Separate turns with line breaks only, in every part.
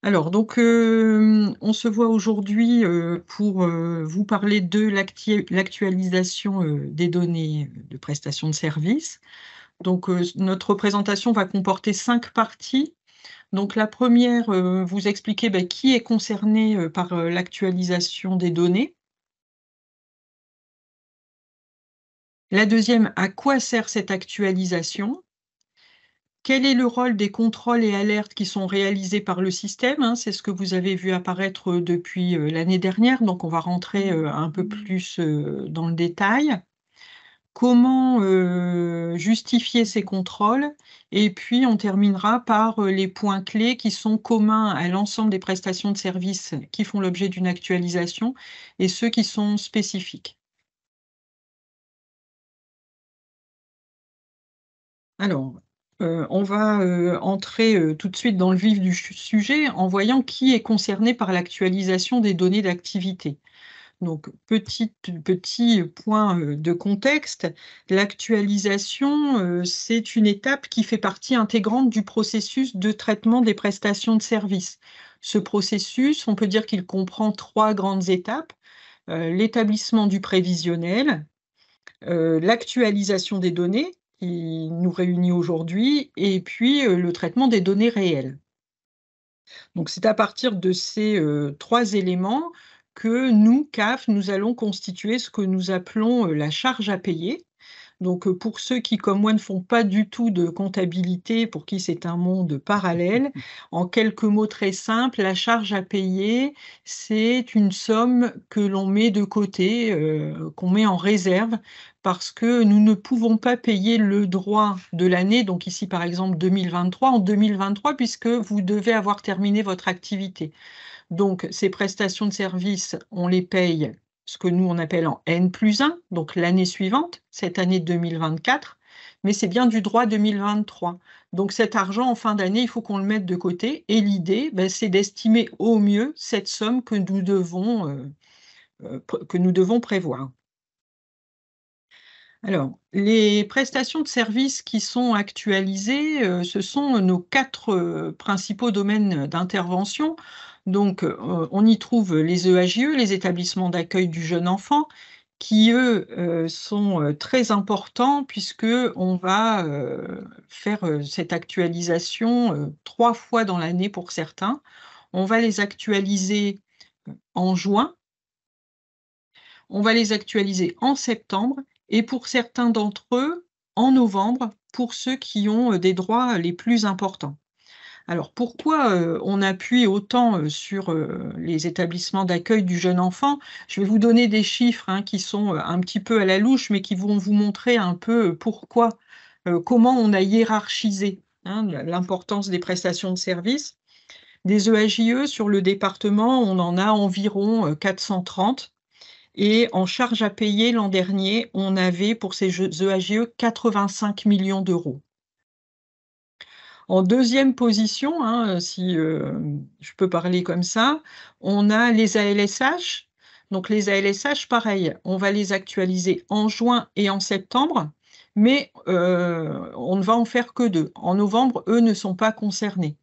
Alors, donc, on se voit aujourd'hui pour vous parler de l'actualisation des données de prestation de services. Donc, notre présentation va comporter 5 parties. Donc, la première, vous expliquer qui est concerné par l'actualisation des données. La deuxième, à quoi sert cette actualisation? Quel est le rôle des contrôles et alertes qui sont réalisés par le système, hein? C'est ce que vous avez vu apparaître depuis l'année dernière, donc on va rentrer un peu plus dans le détail. Comment justifier ces contrôles? Et puis on terminera par les points clés qui sont communs à l'ensemble des prestations de services qui font l'objet d'une actualisation et ceux qui sont spécifiques. Alors, on va entrer tout de suite dans le vif du sujet en voyant qui est concerné par l'actualisation des données d'activité. Donc, petit point de contexte, l'actualisation, c'est une étape qui fait partie intégrante du processus de traitement des prestations de services. Ce processus, on peut dire qu'il comprend 3 grandes étapes: l'établissement du prévisionnel, l'actualisation des données qui nous réunit aujourd'hui et puis, le traitement des données réelles. Donc c'est à partir de ces, 3 éléments que nous, CAF, nous allons constituer ce que nous appelons, la charge à payer. Donc, pour ceux qui, comme moi, ne font pas du tout de comptabilité, pour qui c'est un monde parallèle, en quelques mots très simples, la charge à payer, c'est une somme que l'on met de côté, qu'on met en réserve parce que nous ne pouvons pas payer le droit de l'année, donc ici, par exemple, 2023, en 2023 puisque vous devez avoir terminé votre activité. Donc ces prestations de services, on les paye, ce que nous on appelle en N+1, donc l'année suivante, cette année 2024, mais c'est bien du droit 2023. Donc cet argent, en fin d'année, il faut qu'on le mette de côté et l'idée, c'est d'estimer au mieux cette somme que nous devons prévoir. Alors, les prestations de services qui sont actualisées, ce sont nos 4 principaux domaines d'intervention. Donc, on y trouve les EAJE, les établissements d'accueil du jeune enfant, qui eux, sont, très importants puisqu'on va, faire, cette actualisation, 3 fois dans l'année pour certains. On va les actualiser, en juin, on va les actualiser en septembre et pour certains d'entre eux, en novembre, pour ceux qui ont, des droits les plus importants. Alors pourquoi, on appuie autant, sur, les établissements d'accueil du jeune enfant? Je vais vous donner des chiffres, hein, qui sont, un petit peu à la louche, mais qui vont vous montrer un peu, pourquoi, comment on a hiérarchisé, hein, l'importance des prestations de services. Des EAJE sur le département, on en a environ, 430. Et en charge à payer l'an dernier, on avait pour ces EAGE 85 millions d'euros. En deuxième position, hein, si, je peux parler comme ça, on a les ALSH. Donc les ALSH, pareil, on va les actualiser en juin et en septembre, mais on ne va en faire que 2. En novembre, eux ne sont pas concernés.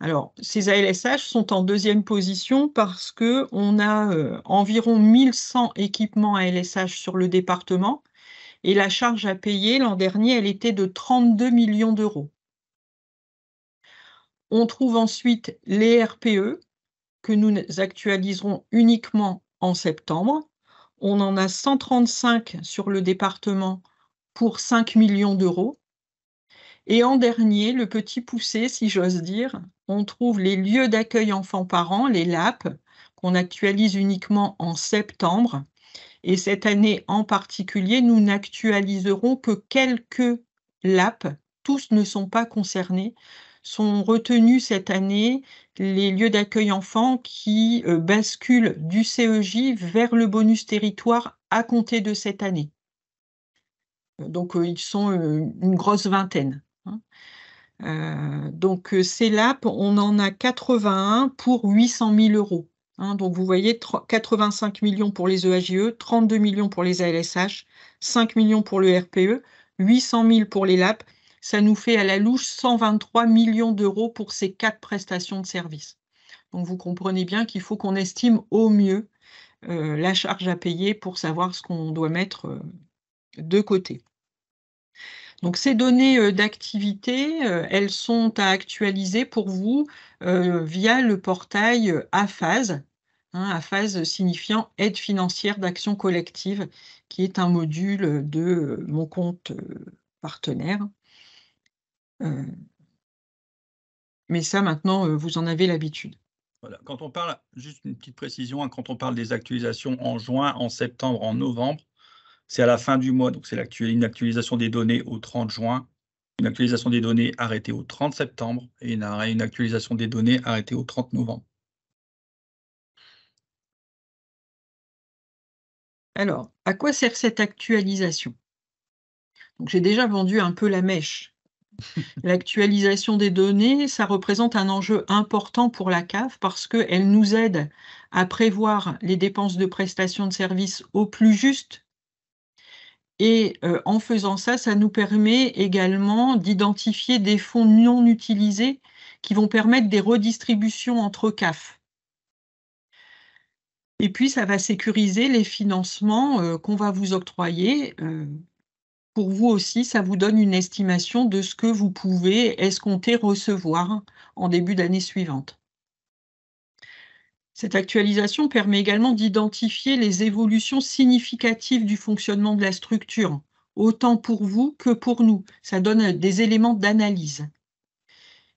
Alors, ces ALSH sont en deuxième position parce qu'on a, environ 1 100 équipements ALSH sur le département et la charge à payer l'an dernier, elle était de 32 millions d'euros. On trouve ensuite les RPE que nous actualiserons uniquement en septembre. On en a 135 sur le département pour 5 millions d'euros. Et en dernier, le petit poussé, si j'ose dire, on trouve les lieux d'accueil enfants-parents, les LAP, qu'on actualise uniquement en septembre. Et cette année en particulier, nous n'actualiserons que quelques LAP. Tous ne sont pas concernés. Sont retenus cette année les lieux d'accueil enfants qui basculent du CEJ vers le bonus territoire à compter de cette année. Donc, ils sont une grosse vingtaine, hein. Donc, ces LAP, on en a 81 pour 800 000 €, hein. Donc vous voyez 85 millions pour les EAJE, 32 millions pour les ALSH, 5 millions pour le RPE, 800 000 pour les LAP. Ça nous fait à la louche 123 millions d'euros pour ces 4 prestations de services. Donc vous comprenez bien qu'il faut qu'on estime au mieux la charge à payer pour savoir ce qu'on doit mettre de côté. Donc ces données d'activité, elles sont à actualiser pour vous via le portail APHASE, hein, APHASE signifiant Aide financière d'action collective, qui est un module de mon compte partenaire. Mais ça maintenant, vous en avez l'habitude.
Voilà, quand on parle juste une petite précision, hein, quand on parle des actualisations en juin, en septembre, en novembre, c'est à la fin du mois, donc c'est une actualisation des données au 30 juin, une actualisation des données arrêtée au 30 septembre et une actualisation des données arrêtée au 30 novembre.
Alors, à quoi sert cette actualisation? Donc j'ai déjà vendu un peu la mèche. L'actualisation des données, ça représente un enjeu important pour la CAF parce qu'elle nous aide à prévoir les dépenses de prestation de services au plus juste et en faisant ça, ça nous permet également d'identifier des fonds non utilisés qui vont permettre des redistributions entre CAF. Et puis ça va sécuriser les financements, qu'on va vous octroyer, pour vous aussi, ça vous donne une estimation de ce que vous pouvez escompter recevoir en début d'année suivante. Cette actualisation permet également d'identifier les évolutions significatives du fonctionnement de la structure, autant pour vous que pour nous. Ça donne des éléments d'analyse.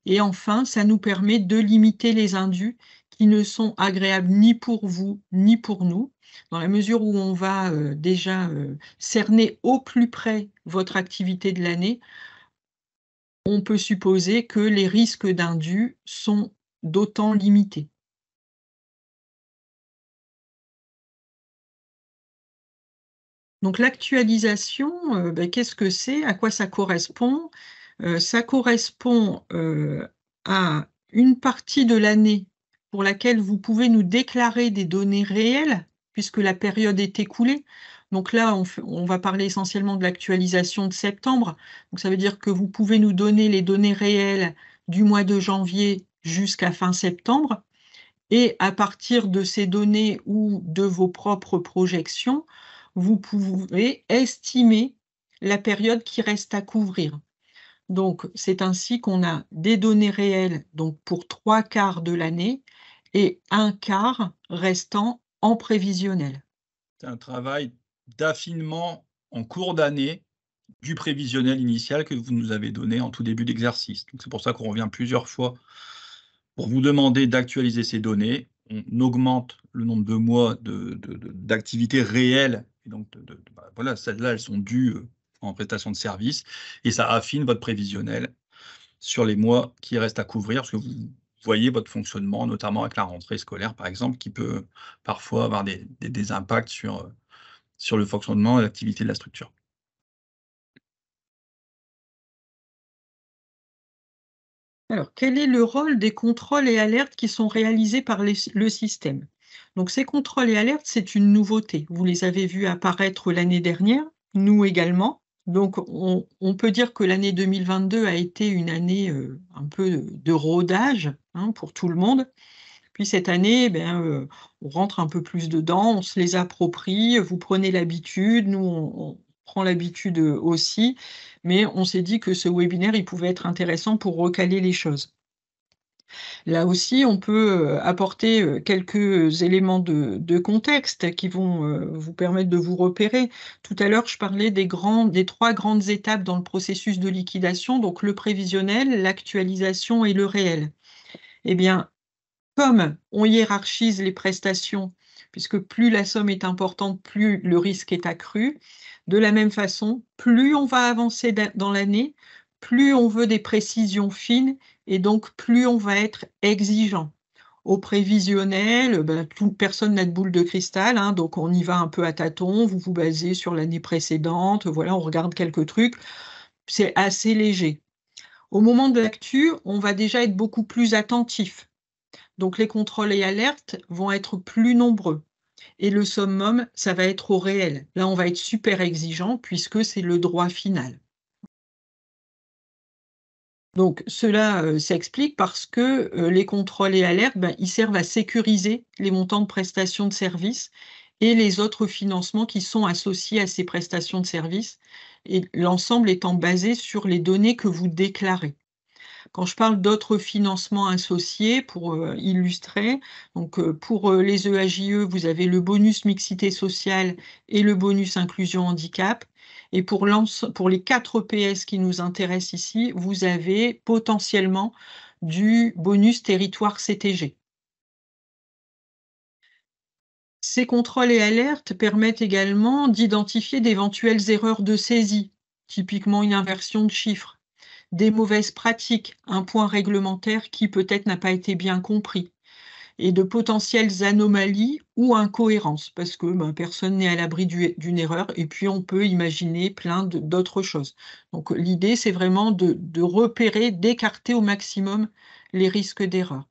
Et enfin, ça nous permet de limiter les indus qui ne sont agréables ni pour vous ni pour nous, dans la mesure où on va déjà cerner au plus près votre activité de l'année. On peut supposer que les risques d'indus sont d'autant limités. Donc l'actualisation, qu'est-ce que c'est? À quoi ça correspond? Ça correspond, à une partie de l'année pour laquelle vous pouvez nous déclarer des données réelles, puisque la période est écoulée. Donc là, on va parler essentiellement de l'actualisation de septembre. Donc ça veut dire que vous pouvez nous donner les données réelles du mois de janvier jusqu'à fin septembre et à partir de ces données ou de vos propres projections, vous pouvez estimer la période qui reste à couvrir. Donc, c'est ainsi qu'on a des données réelles donc pour 3/4 de l'année et 1/4 restant en prévisionnel.
C'est un travail d'affinement en cours d'année du prévisionnel initial que vous nous avez donné en tout début d'exercice. Donc c'est pour ça qu'on revient plusieurs fois pour vous demander d'actualiser ces données. On augmente le nombre de mois d'activité réelle et donc voilà, celles-là, elles sont dues, en prestation de service et ça affine votre prévisionnel sur les mois qui restent à couvrir, parce que vous voyez votre fonctionnement, notamment avec la rentrée scolaire, par exemple, qui peut parfois avoir des impacts sur le fonctionnement et l'activité de la structure.
Alors, quel est le rôle des contrôles et alertes qui sont réalisés par le système? Donc, ces contrôles et alertes, c'est une nouveauté. Vous les avez vus apparaître l'année dernière, nous également. Donc, on peut dire que l'année 2022 a été une année un peu de rodage hein, pour tout le monde. Puis cette année, on rentre un peu plus dedans, on se les approprie, vous prenez l'habitude, nous on prend l'habitude aussi, mais on s'est dit que ce webinaire, il pouvait être intéressant pour recaler les choses. Là aussi, on peut apporter quelques éléments de contexte qui vont vous permettre de vous repérer. Tout à l'heure, je parlais des 3 grandes étapes dans le processus de liquidation, donc le prévisionnel, l'actualisation et le réel. Eh bien, comme on hiérarchise les prestations, puisque plus la somme est importante, plus le risque est accru, de la même façon, plus on va avancer dans l'année, plus on veut des précisions fines et donc plus on va être exigeant. Au prévisionnel, personne n'a de boule de cristal, hein, donc on y va un peu à tâtons, vous vous basez sur l'année précédente, voilà, on regarde quelques trucs, c'est assez léger. Au moment de l'actu, on va déjà être beaucoup plus attentif. Donc les contrôles et alertes vont être plus nombreux et le summum, ça va être au réel. Là, on va être super exigeant puisque c'est le droit final. Donc cela s'explique parce que les contrôles et alertes, ils servent à sécuriser les montants de prestations de services et les autres financements qui sont associés à ces prestations de services, et l'ensemble étant basé sur les données que vous déclarez. Quand je parle d'autres financements associés, pour illustrer, donc pour les EAJE, vous avez le bonus mixité sociale et le bonus inclusion handicap. Et pour les 4 EPS qui nous intéressent ici, vous avez potentiellement du bonus territoire CTG. Ces contrôles et alertes permettent également d'identifier d'éventuelles erreurs de saisie, typiquement une inversion de chiffres, des mauvaises pratiques, un point réglementaire qui peut-être n'a pas été bien compris, et de potentielles anomalies ou incohérences, parce que personne n'est à l'abri d'une erreur, et puis on peut imaginer plein d'autres choses. Donc l'idée, c'est vraiment de repérer, d'écarter au maximum les risques d'erreur.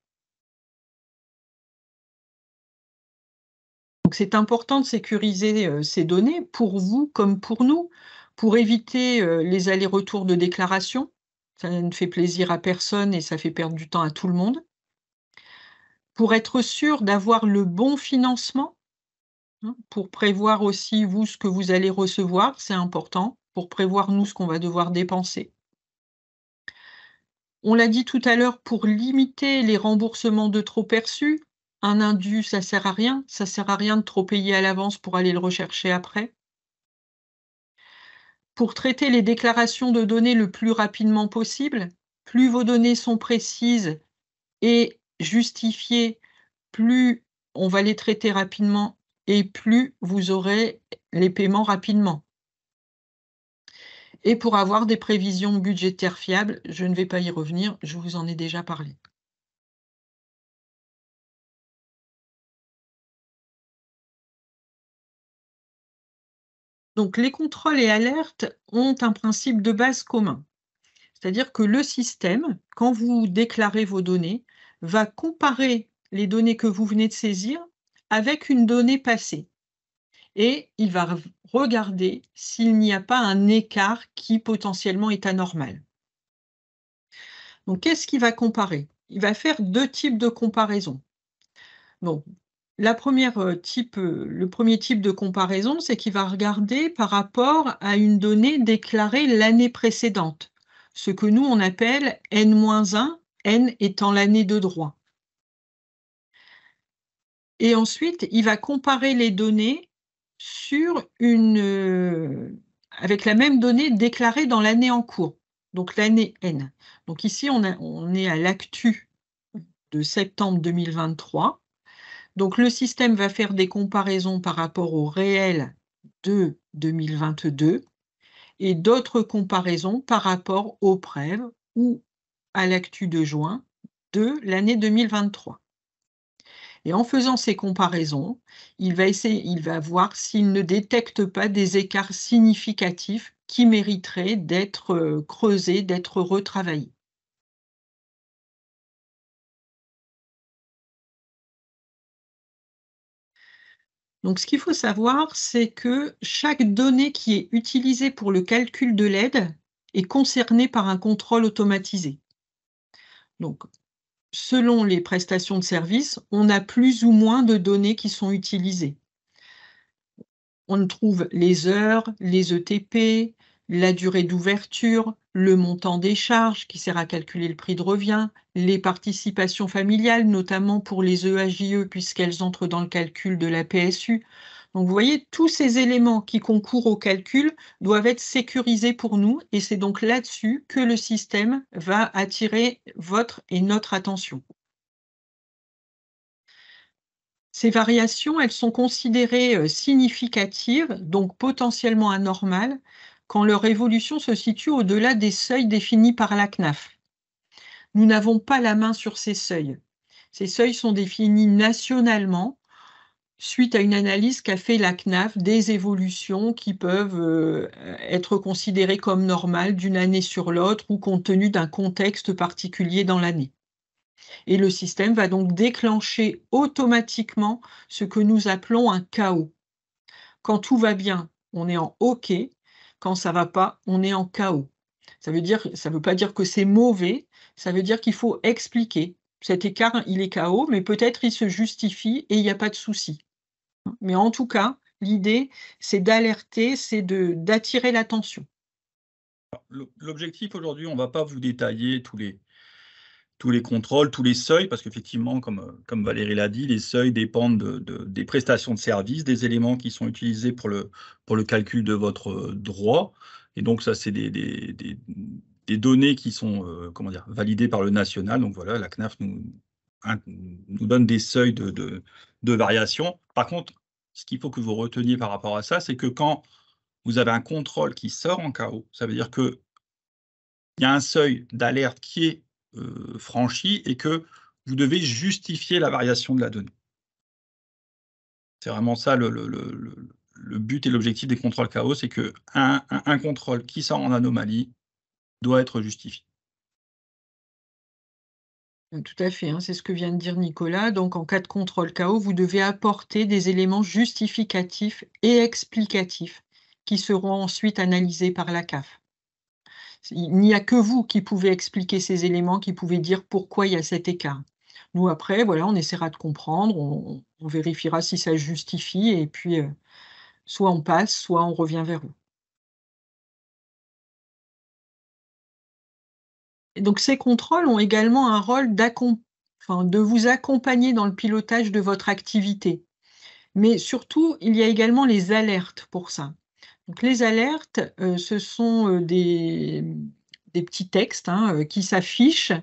Donc c'est important de sécuriser ces données pour vous comme pour nous, pour éviter les allers-retours de déclaration. Ça ne fait plaisir à personne et ça fait perdre du temps à tout le monde. Pour être sûr d'avoir le bon financement, hein, pour prévoir aussi, vous, ce que vous allez recevoir, c'est important, pour prévoir, nous, ce qu'on va devoir dépenser. On l'a dit tout à l'heure, pour limiter les remboursements de trop perçus, un indu, ça sert à rien de trop payer à l'avance pour aller le rechercher après. Pour traiter les déclarations de données le plus rapidement possible, plus vos données sont précises et justifiées, plus on va les traiter rapidement et plus vous aurez les paiements rapidement. Et pour avoir des prévisions budgétaires fiables, je ne vais pas y revenir, je vous en ai déjà parlé. Donc les contrôles et alertes ont un principe de base commun. C'est-à-dire que le système, quand vous déclarez vos données, va comparer les données que vous venez de saisir avec une donnée passée. Et il va regarder s'il n'y a pas un écart qui potentiellement est anormal. Donc, qu'est-ce qu'il va comparer? Il va faire 2 types de comparaisons. Donc, le premier type de comparaison, c'est qu'il va regarder par rapport à une donnée déclarée l'année précédente, ce que nous, on appelle N-1, N étant l'année de droit. Et ensuite, il va comparer les données avec la même donnée déclarée dans l'année en cours, donc l'année N. Donc ici, on est à l'actu de septembre 2023. Donc le système va faire des comparaisons par rapport au réel de 2022 et d'autres comparaisons par rapport aux preuves ou à l'actu de juin de l'année 2023. Et en faisant ces comparaisons, il va voir s'il ne détecte pas des écarts significatifs qui mériteraient d'être creusés, d'être retravaillés. Donc, ce qu'il faut savoir, c'est que chaque donnée qui est utilisée pour le calcul de l'aide est concernée par un contrôle automatisé. Donc, selon les prestations de services, on a plus ou moins de données qui sont utilisées. On trouve les heures, les ETP, la durée d'ouverture, le montant des charges qui sert à calculer le prix de revient, les participations familiales, notamment pour les EAJE puisqu'elles entrent dans le calcul de la PSU. Donc vous voyez, tous ces éléments qui concourent au calcul doivent être sécurisés pour nous et c'est donc là-dessus que le système va attirer votre et notre attention. Ces variations, elles sont considérées significatives, donc potentiellement anormales, quand leur évolution se situe au-delà des seuils définis par la CNAF. Nous n'avons pas la main sur ces seuils. Ces seuils sont définis nationalement suite à une analyse qu'a fait la CNAF des évolutions qui peuvent être considérées comme normales d'une année sur l'autre ou compte tenu d'un contexte particulier dans l'année. Et le système va donc déclencher automatiquement ce que nous appelons un chaos. Quand tout va bien, on est en OK. Quand ça ne va pas, on est en chaos. Ça ne veut pas dire que c'est mauvais, ça veut dire qu'il faut expliquer. Cet écart, il est KO, mais peut-être il se justifie et il n'y a pas de souci. Mais en tout cas, l'idée, c'est d'alerter, c'est d'attirer l'attention.
L'objectif aujourd'hui, on ne va pas vous détailler tous les contrôles, tous les seuils, parce qu'effectivement, comme Valérie l'a dit, les seuils dépendent des prestations de service, des éléments qui sont utilisés pour le calcul de votre droit. Et donc, ça, c'est des données qui sont comment dire, validées par le national. Donc voilà, la CNAF nous donne des seuils de variation. Par contre, ce qu'il faut que vous reteniez par rapport à ça, c'est que quand vous avez un contrôle qui sort en KO, ça veut dire qu'il y a un seuil d'alerte qui est franchi et que vous devez justifier la variation de la donnée. C'est vraiment ça le but et l'objectif des contrôles KO, c'est qu'un contrôle qui sort en anomalie doit être justifié.
Tout à fait, hein, c'est ce que vient de dire Nicolas. Donc, en cas de contrôle KO, vous devez apporter des éléments justificatifs et explicatifs qui seront ensuite analysés par la CAF. Il n'y a que vous qui pouvez expliquer ces éléments, qui pouvez dire pourquoi il y a cet écart. Nous, après, voilà, on essaiera de comprendre, on vérifiera si ça justifie et puis soit on passe, soit on revient vers vous. Et donc ces contrôles ont également un rôle de vous accompagner dans le pilotage de votre activité. Mais surtout, il y a également les alertes pour ça. Donc les alertes, ce sont, des petits textes, hein, qui s'affichent,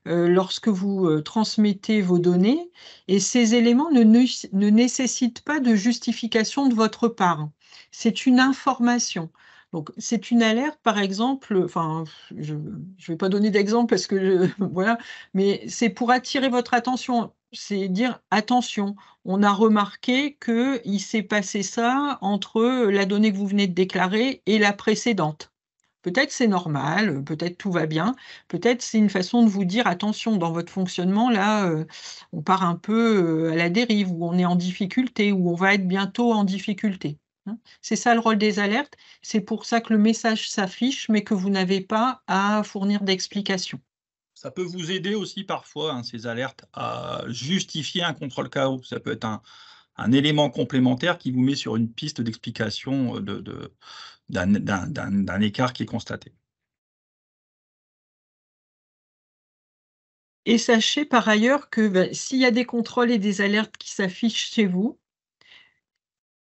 lorsque vous, transmettez vos données et ces éléments ne nécessitent pas de justification de votre part. C'est une information. Donc c'est une alerte, par exemple, enfin, je ne vais pas donner d'exemple parce que je voilà, mais c'est pour attirer votre attention. C'est dire: «Attention, on a remarqué qu'il s'est passé ça entre la donnée que vous venez de déclarer et la précédente». Peut-être c'est normal, peut-être tout va bien, peut-être c'est une façon de vous dire: «Attention, dans votre fonctionnement là, on part un peu, à la dérive ou on est en difficulté ou on va être bientôt en difficulté», hein. C'est ça le rôle des alertes, c'est pour ça que le message s'affiche, mais que vous n'avez pas à fournir d'explications.
Ça peut vous aider aussi parfois, hein, ces alertes, à justifier un contrôle KO. Ça peut être un élément complémentaire qui vous met sur une piste d'explication d'un écart qui est constaté.
Et sachez par ailleurs que, s'il y a des contrôles et des alertes qui s'affichent chez vous,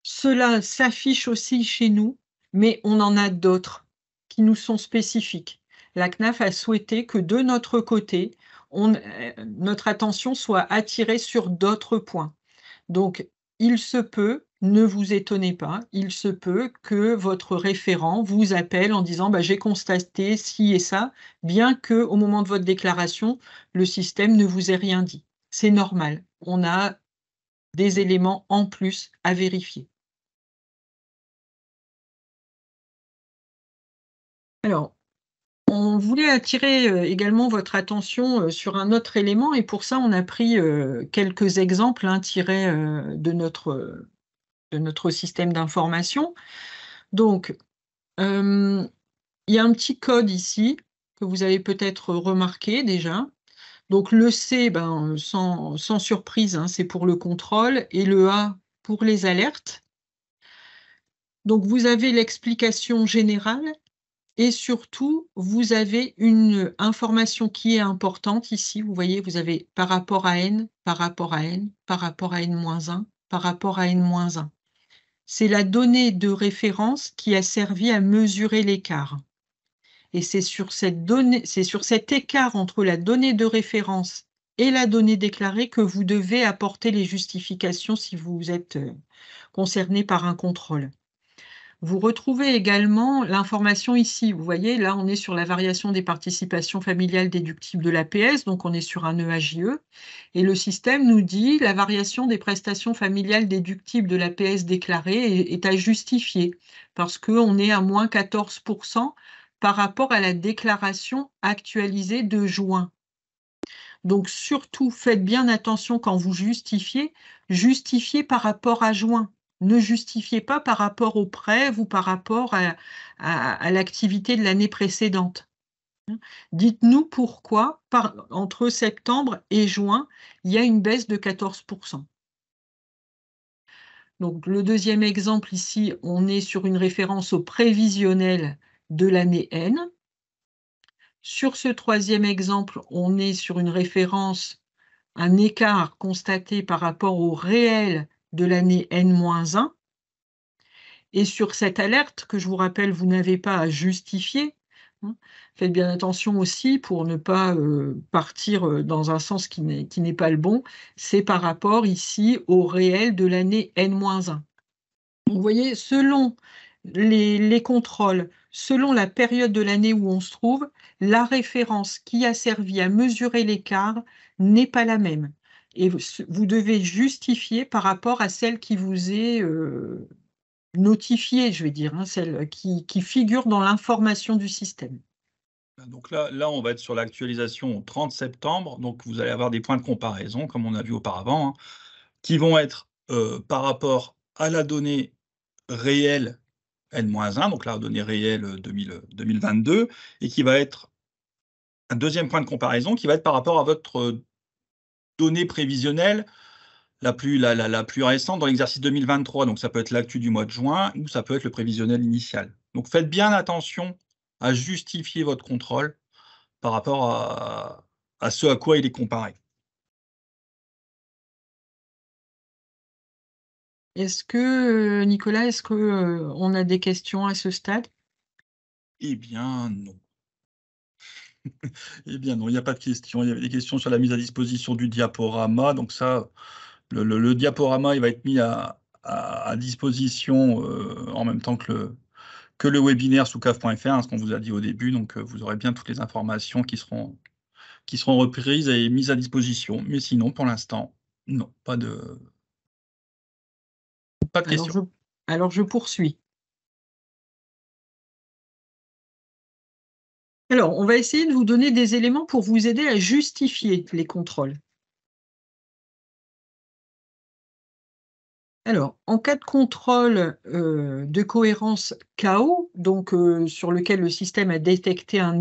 cela s'affiche aussi chez nous, mais on en a d'autres qui nous sont spécifiques. La CNAF a souhaité que de notre côté, notre attention soit attirée sur d'autres points. Donc, il se peut, ne vous étonnez pas, il se peut que votre référent vous appelle en disant: «Bah, j'ai constaté ci et ça», bien qu'au moment de votre déclaration, le système ne vous ait rien dit. C'est normal, on a des éléments en plus à vérifier. Alors, on voulait attirer, également votre attention, sur un autre élément et pour ça, on a pris, quelques exemples, hein, tirés, de notre système d'information. Donc, il y a un petit code ici que vous avez peut-être remarqué déjà. Donc le C, ben, sans surprise, hein, c'est pour le contrôle et le A pour les alertes. Donc vous avez l'explication générale et surtout, vous avez une information qui est importante ici. Vous voyez, vous avez par rapport à N, par rapport à N, par rapport à N-1, par rapport à N-1. C'est la donnée de référence qui a servi à mesurer l'écart. Et c'est sur cet écart entre la donnée de référence et la donnée déclarée que vous devez apporter les justifications si vous êtes concerné par un contrôle. Vous retrouvez également l'information ici. Vous voyez, là, on est sur la variation des participations familiales déductibles de l'APS, donc on est sur un EAJE. Et le système nous dit la variation des prestations familiales déductibles de l'APS déclarée est à justifier parce qu'on est à moins 14% par rapport à la déclaration actualisée de juin. Donc surtout, faites bien attention quand vous justifiez par rapport à juin. Ne justifiez pas par rapport au prêt ou par rapport à l'activité de l'année précédente. Dites-nous pourquoi, entre septembre et juin, il y a une baisse de 14%. Donc, le deuxième exemple ici, on est sur une référence au prévisionnel de l'année N. Sur ce troisième exemple, on est sur une référence, un écart constaté par rapport au réel de l'année N-1. Et sur cette alerte, que je vous rappelle, vous n'avez pas à justifier, hein, faites bien attention aussi pour ne pas partir dans un sens qui n'est pas le bon, c'est par rapport ici au réel de l'année N-1. Vous voyez, selon les contrôles, selon la période de l'année où on se trouve, la référence qui a servi à mesurer l'écart n'est pas la même. Et vous devez justifier par rapport à celle qui vous est notifiée, je vais dire, hein, celle qui figure dans l'information du système.
Donc là, on va être sur l'actualisation au 30 septembre. Donc, vous allez avoir des points de comparaison, comme on a vu auparavant, hein, qui vont être par rapport à la donnée réelle N-1, donc la donnée réelle 2022, et qui va être un deuxième point de comparaison qui va être par rapport à votre donnée prévisionnelle la plus récente dans l'exercice 2023. Donc, ça peut être l'actu du mois de juin ou ça peut être le prévisionnel initial. Donc, faites bien attention à justifier votre contrôle par rapport à ce à quoi il est comparé.
Est-ce que, Nicolas, est-ce qu'on a des questions à ce stade?
Eh bien, non. Eh bien, non, il n'y a pas de questions. Il y avait des questions sur la mise à disposition du diaporama. Donc ça, le diaporama, il va être mis à disposition en même temps que le webinaire sous caf.fr, hein, ce qu'on vous a dit au début. Donc, vous aurez bien toutes les informations qui seront reprises et mises à disposition. Mais sinon, pour l'instant, non, pas de questions.
Alors je poursuis. Alors, on va essayer de vous donner des éléments pour vous aider à justifier les contrôles. Alors, en cas de contrôle de cohérence KO, donc sur lequel le système a détecté un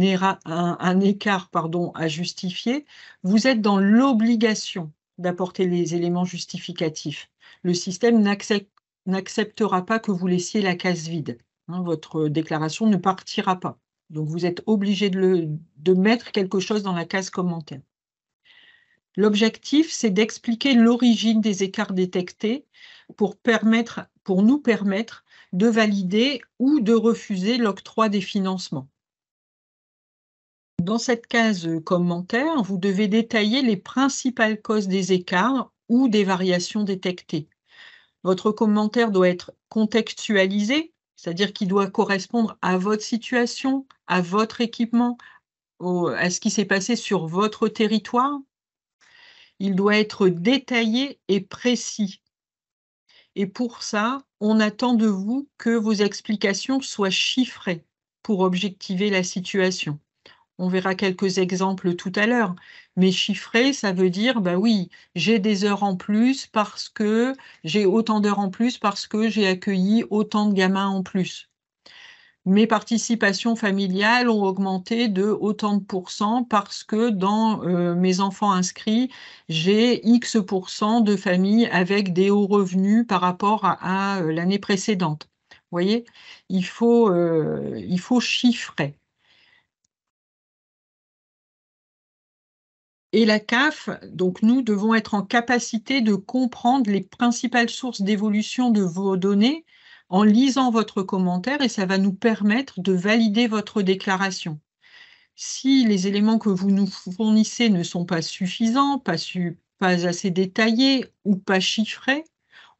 écart à justifier, vous êtes dans l'obligation d'apporter les éléments justificatifs. Le système n'acceptera pas que vous laissiez la case vide. Hein, votre déclaration ne partira pas. Donc, vous êtes obligé de mettre quelque chose dans la case commentaire. L'objectif, c'est d'expliquer l'origine des écarts détectés pour nous permettre de valider ou de refuser l'octroi des financements. Dans cette case commentaire, vous devez détailler les principales causes des écarts ou des variations détectées. Votre commentaire doit être contextualisé, c'est-à-dire qu'il doit correspondre à votre situation, à votre équipement, à ce qui s'est passé sur votre territoire. Il doit être détaillé et précis. Et pour ça, on attend de vous que vos explications soient chiffrées pour objectiver la situation. On verra quelques exemples tout à l'heure, mais chiffré, ça veut dire, bah oui, j'ai des heures en plus parce que j'ai autant d'heures en plus parce que j'ai accueilli autant de gamins en plus. Mes participations familiales ont augmenté de autant de pourcents parce que dans mes enfants inscrits, j'ai X% de familles avec des hauts revenus par rapport à l'année précédente. Vous voyez, il faut chiffrer. Et la CAF, donc nous devons être en capacité de comprendre les principales sources d'évolution de vos données en lisant votre commentaire et ça va nous permettre de valider votre déclaration. Si les éléments que vous nous fournissez ne sont pas suffisants, pas assez détaillés ou pas chiffrés,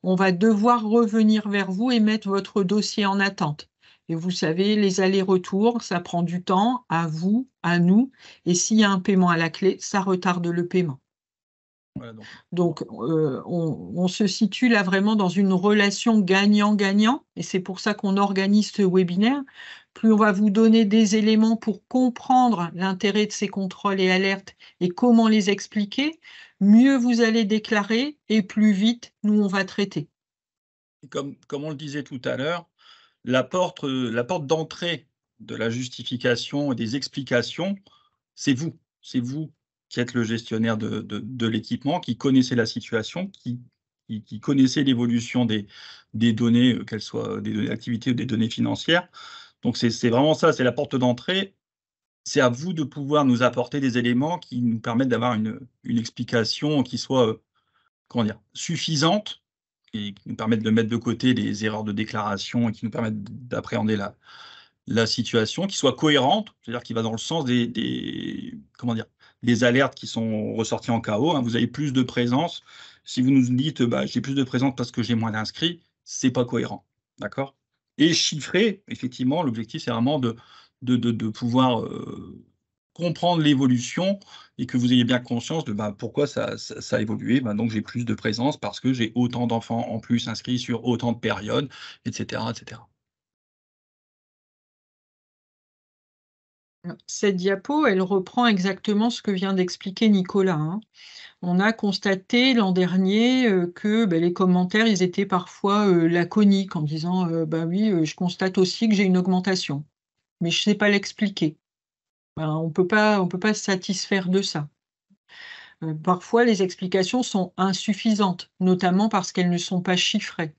on va devoir revenir vers vous et mettre votre dossier en attente. Et vous savez, les allers-retours, ça prend du temps, à vous, à nous, et s'il y a un paiement à la clé, ça retarde le paiement.
Voilà,
donc on se situe là vraiment dans une relation gagnant-gagnant, et c'est pour ça qu'on organise ce webinaire. Plus on va vous donner des éléments pour comprendre l'intérêt de ces contrôles et alertes et comment les expliquer, mieux vous allez déclarer et plus vite nous on va traiter.
Comme on le disait tout à l'heure, la porte d'entrée de la justification et des explications, c'est vous. C'est vous qui êtes le gestionnaire de l'équipement, qui connaissez la situation, qui connaissez l'évolution des données, qu'elles soient des données d'activité ou des données financières. Donc c'est vraiment ça, c'est la porte d'entrée. C'est à vous de pouvoir nous apporter des éléments qui nous permettent d'avoir une explication qui soit, comment dire? Suffisante et qui nous permettent de mettre de côté les erreurs de déclaration et qui nous permettent d'appréhender la situation, qui soit cohérente, c'est-à-dire qui va dans le sens des comment dire? Des alertes qui sont ressorties en KO, hein. Vous avez plus de présence. Si vous nous dites: «Bah, j'ai plus de présence parce que j'ai moins d'inscrits», c'est pas cohérent, d'accord? Et chiffrer, effectivement, l'objectif, c'est vraiment de pouvoir, comprendre l'évolution et que vous ayez bien conscience de, bah, pourquoi ça a évolué. Bah, donc j'ai plus de présence parce que j'ai autant d'enfants en plus inscrits sur autant de périodes et cetera et cetera.
Cette diapo, elle reprend exactement ce que vient d'expliquer Nicolas, hein. On a constaté l'an dernier, que, les commentaires, ils étaient parfois, laconiques en disant, «Bah, oui, je constate aussi que j'ai une augmentation, mais je ne sais pas l'expliquer». Ben, on peut pas se satisfaire de ça. Parfois les explications sont insuffisantes, notamment parce qu'elles ne sont pas chiffrées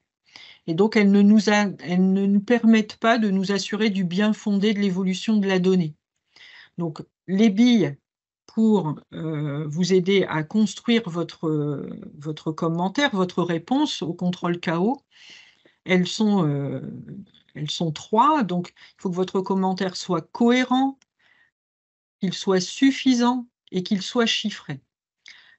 et donc elles ne nous permettent pas de nous assurer du bien-fondé de l'évolution de la donnée. Donc les billes pour, vous aider à construire votre commentaire, votre réponse au contrôle KO, elles sont, heu, elles sont 3. Donc il faut que votre commentaire soit cohérent, qu'il soit suffisant et qu'il soit chiffré.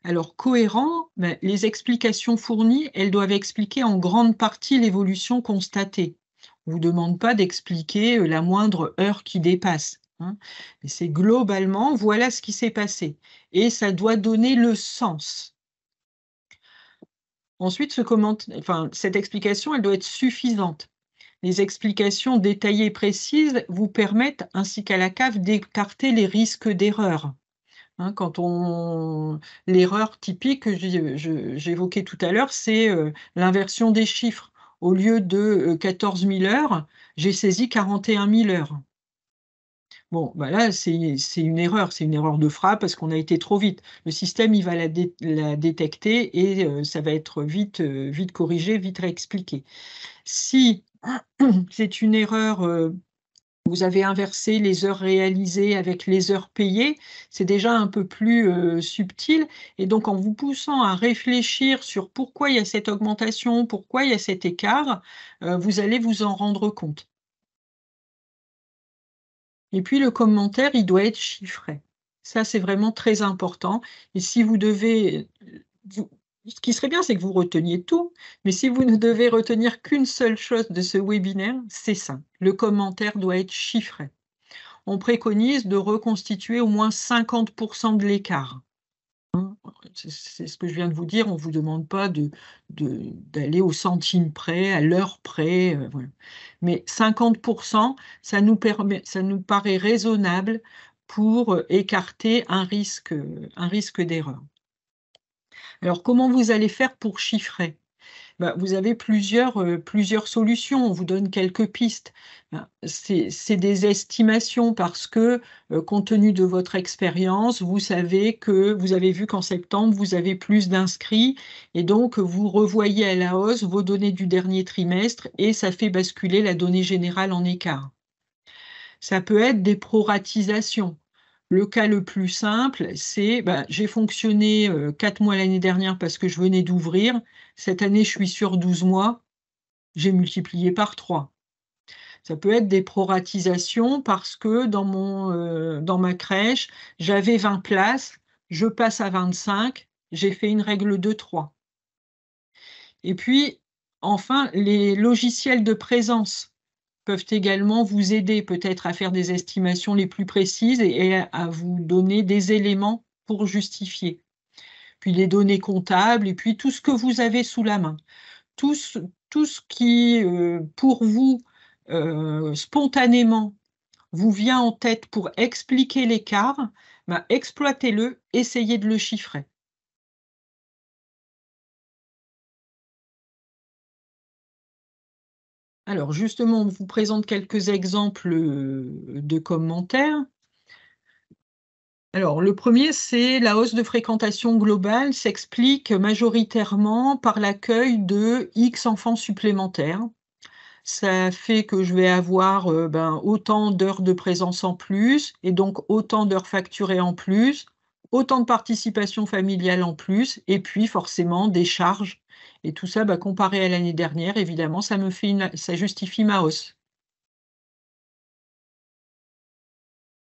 Alors cohérent, les explications fournies, elles doivent expliquer en grande partie l'évolution constatée. On vous demande pas d'expliquer, la moindre heure qui dépasse, hein. Mais c'est globalement, voilà ce qui s'est passé et ça doit donner le sens. Ensuite, cette explication, elle doit être suffisante. Les explications détaillées et précises vous permettent, ainsi qu'à la CAF, d'écarter les risques d'erreur. Hein, l'erreur typique que j'évoquais tout à l'heure, c'est, l'inversion des chiffres. Au lieu de, 14 000 heures, j'ai saisi 41 000 heures. Bon, bah, là, c'est une erreur de frappe parce qu'on a été trop vite. Le système, il va la détecter et ça va être vite corrigé, vite réexpliqué. Si c'est une erreur, vous avez inversé les heures réalisées avec les heures payées, c'est déjà un peu plus, subtil et donc en vous poussant à réfléchir sur pourquoi il y a cette augmentation, pourquoi il y a cet écart, vous allez vous en rendre compte. Et puis le commentaire, il doit être chiffré. Ça, c'est vraiment très important et si vous devez, vous ce qui serait bien, c'est que vous reteniez tout, mais si vous ne devez retenir qu'une seule chose de ce webinaire, c'est ça, le commentaire doit être chiffré. On préconise de reconstituer au moins 50 de l'écart. C'est ce que je viens de vous dire, on ne vous demande pas d'aller au centime près, à l'heure près, voilà. Mais 50, ça nous paraît raisonnable pour, écarter un risque d'erreur. Alors comment vous allez faire pour chiffrer? Bah, vous avez plusieurs solutions. On vous donne quelques pistes. Ben, c'est des estimations parce que, compte tenu de votre expérience, vous savez que vous avez vu qu'en septembre, vous avez plus d'inscrits et donc vous revoyez à la hausse vos données du dernier trimestre et ça fait basculer la donnée générale en écart. Ça peut être des proratisations. Le cas le plus simple, c'est, j'ai fonctionné, 4 mois l'année dernière parce que je venais d'ouvrir. Cette année, je suis sur 12 mois, j'ai multiplié par 3. Ça peut être des proratisations parce que dans ma crèche, j'avais 20 places, je passe à 25, j'ai fait une règle de 3. Et puis, enfin, les logiciels de présence peuvent également vous aider peut-être à faire des estimations les plus précises et à vous donner des éléments pour justifier. Puis les données comptables et puis tout ce que vous avez sous la main. Tout ce tout ce qui, pour vous, spontanément, vous vient en tête pour expliquer l'écart, exploitez-le, essayez de le chiffrer. Alors justement, on vous présente quelques exemples de commentaires. Alors le premier, c'est la hausse de fréquentation globale s'explique majoritairement par l'accueil de X enfants supplémentaires. Ça fait que je vais avoir, autant d'heures de présence en plus et donc autant d'heures facturées en plus, autant de participation familiale en plus et puis forcément des charges et tout ça, comparé à l'année dernière, évidemment, ça justifie ma hausse.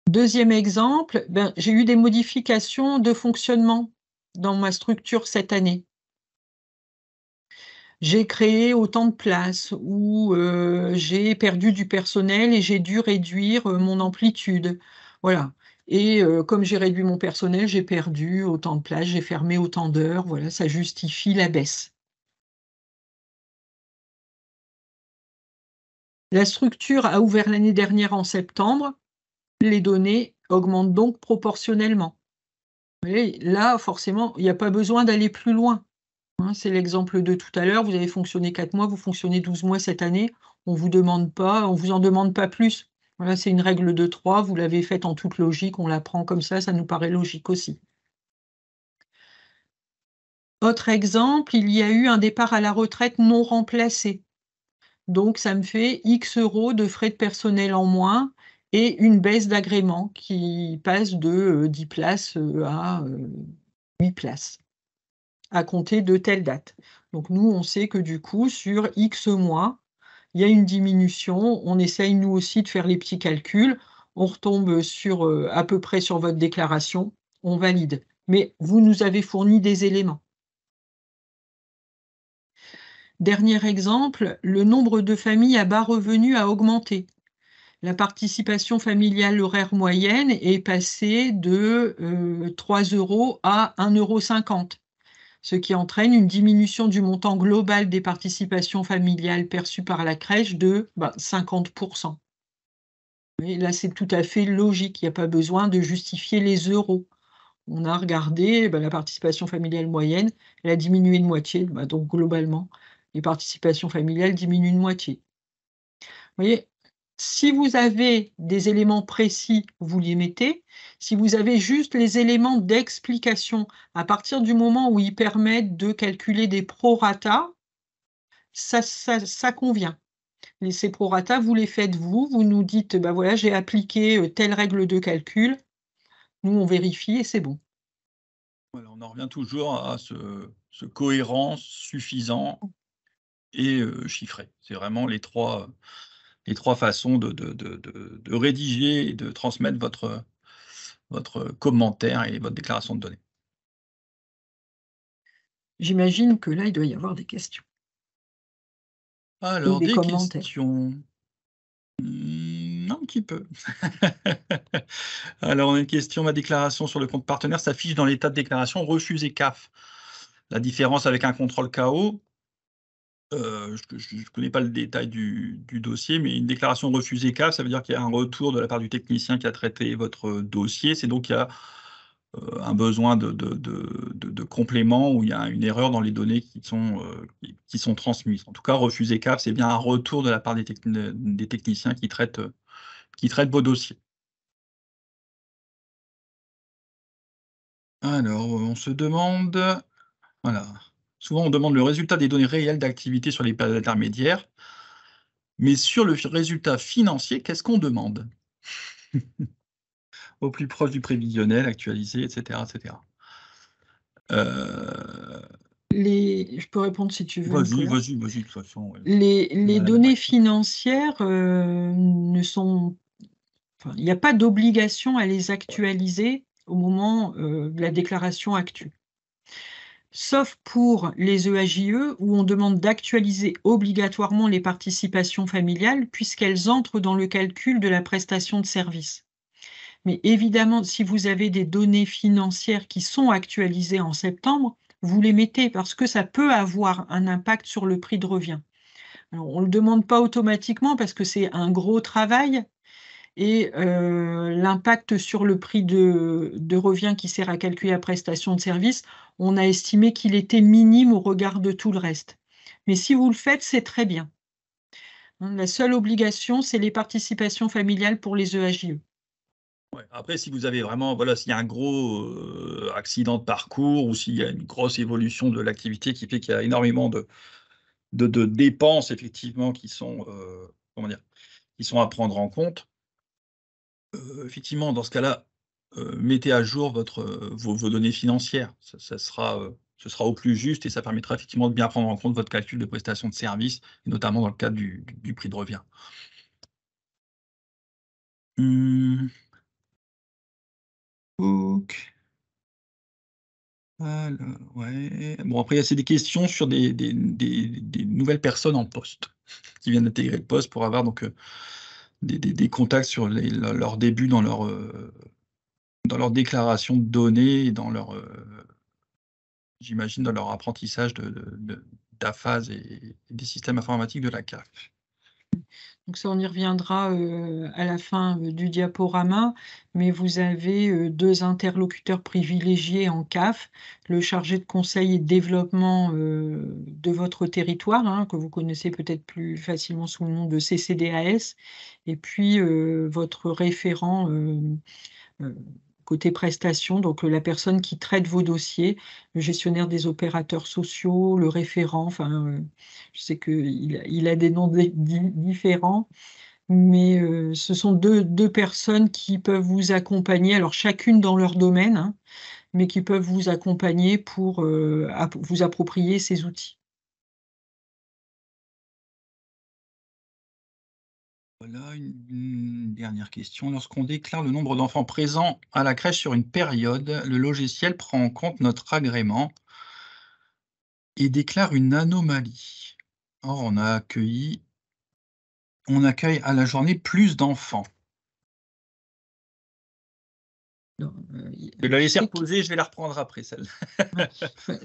Deuxième exemple, j'ai eu des modifications de fonctionnement dans ma structure cette année. J'ai créé autant de places ou j'ai perdu du personnel et j'ai dû réduire, mon amplitude. Voilà et comme j'ai réduit mon personnel, j'ai perdu autant de places, j'ai fermé autant d'heures, voilà, ça justifie la baisse. La structure a ouvert l'année dernière en septembre, les données augmentent donc proportionnellement. Vous voyez, là, forcément, il n'y a pas besoin d'aller plus loin. Hein, c'est l'exemple de tout à l'heure, vous avez fonctionné 4 mois, vous fonctionnez 12 mois cette année, on vous en demande pas plus. Voilà, c'est une règle de 3, vous l'avez faite en toute logique, on la prend comme ça nous paraît logique aussi. Autre exemple, il y a eu un départ à la retraite non remplacé. Donc ça me fait X € de frais de personnel en moins et une baisse d'agrément qui passe de, 10 places, à 8 places. À compter de telle date. Donc nous, on sait que du coup, sur X mois, il y a une diminution. On essaye nous aussi de faire les petits calculs. On retombe sur, à peu près sur votre déclaration, on valide. Mais vous nous avez fourni des éléments. Dernier exemple, le nombre de familles à bas revenus a augmenté. La participation familiale horaire moyenne est passée de 3 € à 1,50 €. Ce qui entraîne une diminution du montant global des participations familiales perçues par la crèche de 50%. Et là, c'est tout à fait logique, il n'y a pas besoin de justifier les euros. On a regardé, la participation familiale moyenne, elle a diminué de moitié, donc globalement, les participations familiales diminuent de moitié. Vous voyez, si vous avez des éléments précis, vous les mettez. Si vous avez juste les éléments d'explication, à partir du moment où ils permettent de calculer des prorata, ça convient. Ces prorata, vous les faites vous nous dites: voilà, j'ai appliqué, telle règle de calcul. Nous, on vérifie et c'est bon.
Voilà, on en revient toujours à ce cohérent, suffisant et chiffré. C'est vraiment les trois façons de rédiger et de transmettre votre commentaire et votre déclaration de données.
J'imagine que là, il doit y avoir des questions ou
Alors,
des
des
commentaires.
questions? Un petit peu. Alors, on a une question: «Ma déclaration sur le compte partenaire s'affiche dans l'état de déclaration refusé CAF. La différence avec un contrôle KO?» Je ne connais pas le détail du dossier, mais une déclaration refusée CAF, ça veut dire qu'il y a un retour de la part du technicien qui a traité votre dossier. C'est donc il y a, un besoin de complément ou il y a une erreur dans les données qui sont transmises. En tout cas, refusé CAF, c'est bien un retour de la part des techniciens qui traitent vos dossiers. Alors, on se demande voilà, souvent on demande le résultat des données réelles d'activité sur les périodes intermédiaires. Mais sur le résultat financier, qu'est-ce qu'on demande? Au plus proche du prévisionnel, actualisé, et cetera, et cetera. Heu,
Je peux répondre si tu veux,
vas-y,
Nicolas.
vas-y, vas-y, de toute façon, ouais, on
Les
a la même
données
réponse.
financières, ne sont enfin, il n'y a pas d'obligation à les actualiser au moment, de la déclaration actu. Sauf pour les EAJE où on demande d'actualiser obligatoirement les participations familiales puisqu'elles entrent dans le calcul de la prestation de service. Mais évidemment, si vous avez des données financières qui sont actualisées en septembre, vous les mettez parce que ça peut avoir un impact sur le prix de revient. Alors, on ne le demande pas automatiquement parce que c'est un gros travail et l'impact sur le prix de revient qui sert à calculer la prestation de service, on a estimé qu'il était minime au regard de tout le reste. Mais si vous le faites, c'est très bien. Hein. La seule obligation, c'est les participations familiales pour les EAJE.
Ouais. Après, si vous avez vraiment, voilà, s'il y a un gros accident de parcours ou s'il y a une grosse évolution de l'activité qui fait qu'il y a énormément de dépenses, effectivement, qui sont, comment dire, qui sont à prendre en compte, effectivement, dans ce cas-là, mettez à jour vos données financières. Ça sera, ce sera au plus juste et ça permettra effectivement de bien prendre en compte votre calcul de prestation de service, notamment dans le cadre du prix de revient. Mmh. OK. Alors, ouais. Bon, après, c'est des questions sur des nouvelles personnes en poste, qui viennent d'intégrer le poste pour avoir donc, des contacts sur leur début dans leur déclaration de données et dans leur, j'imagine dans leur apprentissage d'AFAS et des systèmes informatiques de la CAF.
Donc ça, on y reviendra, à la fin, du diaporama, mais vous avez, 2 interlocuteurs privilégiés en CAF, le chargé de conseil et de développement, de votre territoire, hein, que vous connaissez peut-être plus facilement sous le nom de CCDAS, et puis, votre référent, heu, côté prestations, donc la personne qui traite vos dossiers, le gestionnaire des opérateurs sociaux, le référent, enfin, je sais qu'il a des noms différents, mais ce sont deux personnes qui peuvent vous accompagner, alors chacune dans leur domaine, hein, mais qui peuvent vous accompagner pour, vous approprier ces outils.
Voilà une dernière question. Lorsqu'on déclare le nombre d'enfants présents à la crèche sur une période, le logiciel prend en compte notre agrément et déclare une anomalie. Or, on accueille à la journée plus d'enfants.
Non,
Je vais la
je
laisser
sais que
reposer, je vais la reprendre après celle-là.
ouais, enfin,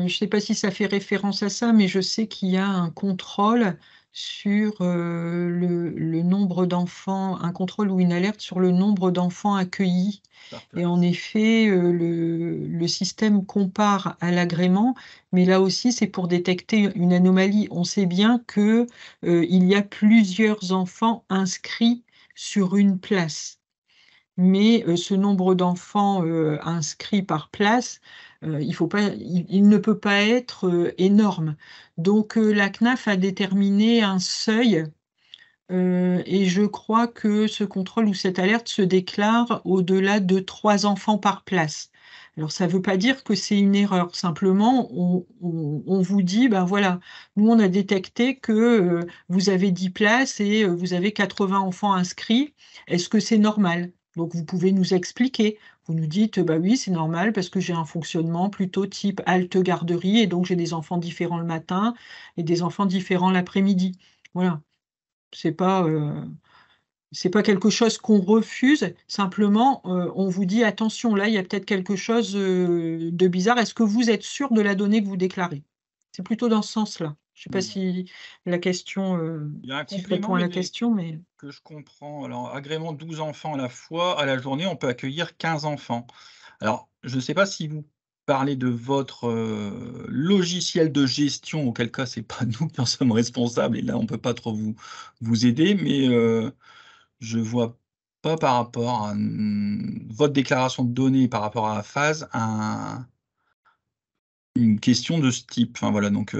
je sais pas si ça fait référence à ça, mais je sais qu'il y a un contrôle sur, le nombre d'enfants, un contrôle ou une alerte sur le nombre d'enfants accueillis.
Par
Et en
place.
effet, le système compare à l'agrément, mais là aussi, c'est pour détecter une anomalie. On sait bien que, il y a plusieurs enfants inscrits sur une place. Mais, ce nombre d'enfants, inscrits par place, il ne peut pas être, énorme. Donc, la CNAF a déterminé un seuil, et je crois que ce contrôle ou cette alerte se déclare au-delà de 3 enfants par place. Alors ça ne veut pas dire que c'est une erreur, simplement on vous dit: «Ben voilà, nous on a détecté que, vous avez 10 places et vous avez 80 enfants inscrits. Est-ce que c'est normal?» Donc vous pouvez nous expliquer. Vous nous dites: «Bah oui, c'est normal parce que j'ai un fonctionnement plutôt type halte garderie et donc j'ai des enfants différents le matin et des enfants différents l'après-midi». Voilà. C'est pas, c'est pas quelque chose qu'on refuse, simplement, on vous dit: «Attention, là, il y a peut-être quelque chose, de bizarre. Est-ce que vous êtes sûr de la donnée que vous déclarez?» C'est plutôt dans ce sens-là. Je sais pas
Mmh.
si la question,
Il y a un
si je
complément,
réponds à la
mais
question, mais
que je comprends. Alors, agrément 12 enfants à la fois, à la journée, on peut accueillir 15 enfants. Alors, je ne sais pas si vous parlez de votre, logiciel de gestion, auquel cas c'est pas nous qui en sommes responsables et là on peut pas trop vous aider, mais, je vois pas par rapport à, votre déclaration de données par rapport à la phase, une question de ce type. Enfin voilà donc,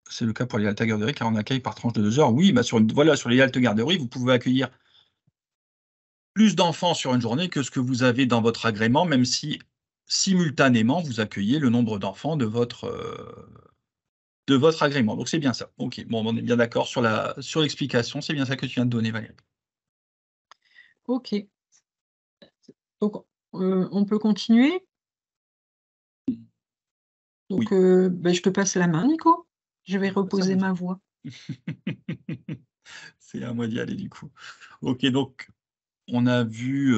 c'est le cas pour les haltes garderies car on accueille par tranche de 2 heures. Oui, bah, sur les haltes garderies, vous pouvez accueillir plus d'enfants sur une journée que ce que vous avez dans votre agrément, même si simultanément vous accueillez le nombre d'enfants de votre agrément. Donc c'est bien ça. OK, bon, on est bien d'accord sur l'explication, c'est bien ça que tu viens de donner, Valérie.
OK. Donc, on peut continuer? Donc,
Oui,
je te passe la main, Nico. Je vais
c'est à
reposer
moi d'y
ma voix.
c'est à moi d'y aller du coup. OK, donc on a vu,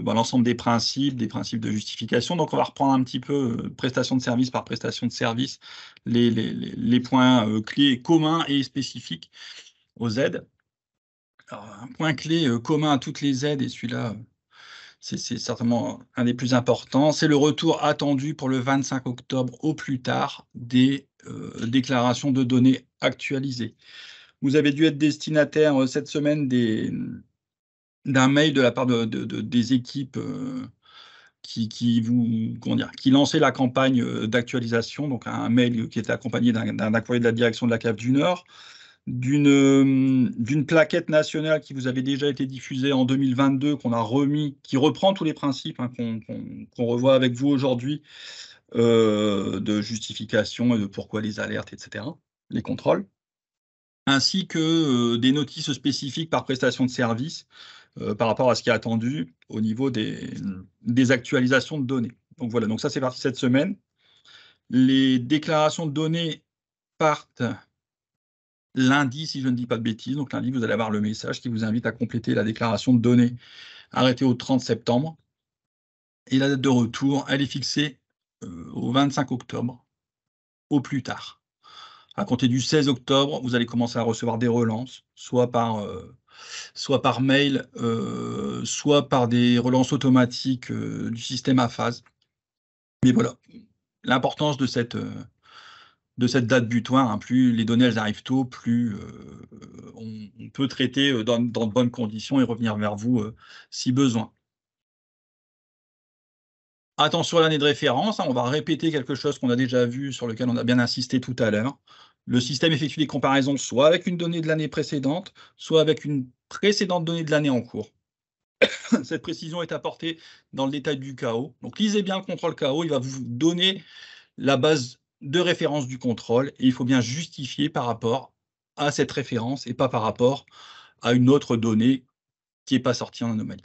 bah, l'ensemble des principes de justification. Donc on va reprendre un petit peu, prestation de service par prestation de service, les points, clés communs et spécifiques aux aides. Alors un point clé, commun à toutes les aides et celui-là, c'est certainement un des plus importants, c'est le retour attendu pour le 25 octobre au plus tard des déclaration de données actualisée. Vous avez dû être destinataire cette semaine d'un mail de la part des équipes qui lançaient la campagne d'actualisation, donc un mail qui était accompagné d'un courrier de la direction de la CAF du Nord, d'une plaquette nationale qui vous avait déjà été diffusée en 2022, qu'on a remis, qui reprend tous les principes qu'on revoit avec vous aujourd'hui, de justification et de pourquoi les alertes, etc., les contrôles, ainsi que des notices spécifiques par prestation de service par rapport à ce qui est attendu au niveau des actualisations de données. Donc voilà, donc ça c'est parti cette semaine. Les déclarations de données partent lundi, si je ne dis pas de bêtises. Donc lundi, vous allez avoir le message qui vous invite à compléter la déclaration de données arrêtée au 30 septembre. Et la date de retour, elle est fixée au 25 octobre, au plus tard. À compter du 16 octobre, vous allez commencer à recevoir des relances, soit par mail, soit par des relances automatiques du système à phase. Mais voilà, l'importance de cette date butoir, hein, plus les données elles arrivent tôt, plus on peut traiter dans de bonnes conditions et revenir vers vous si besoin. Attention à l'année de référence, hein, on va répéter quelque chose qu'on a déjà vu, sur lequel on a bien insisté tout à l'heure. Le système effectue des comparaisons soit avec une donnée de l'année précédente, soit avec une précédente donnée de l'année en cours. Cette précision est apportée dans le détail du KO. Donc lisez bien le contrôle KO, il va vous donner la base de référence du contrôle et il faut bien justifier par rapport à cette référence et pas par rapport à une autre donnée qui n'est pas sortie en anomalie.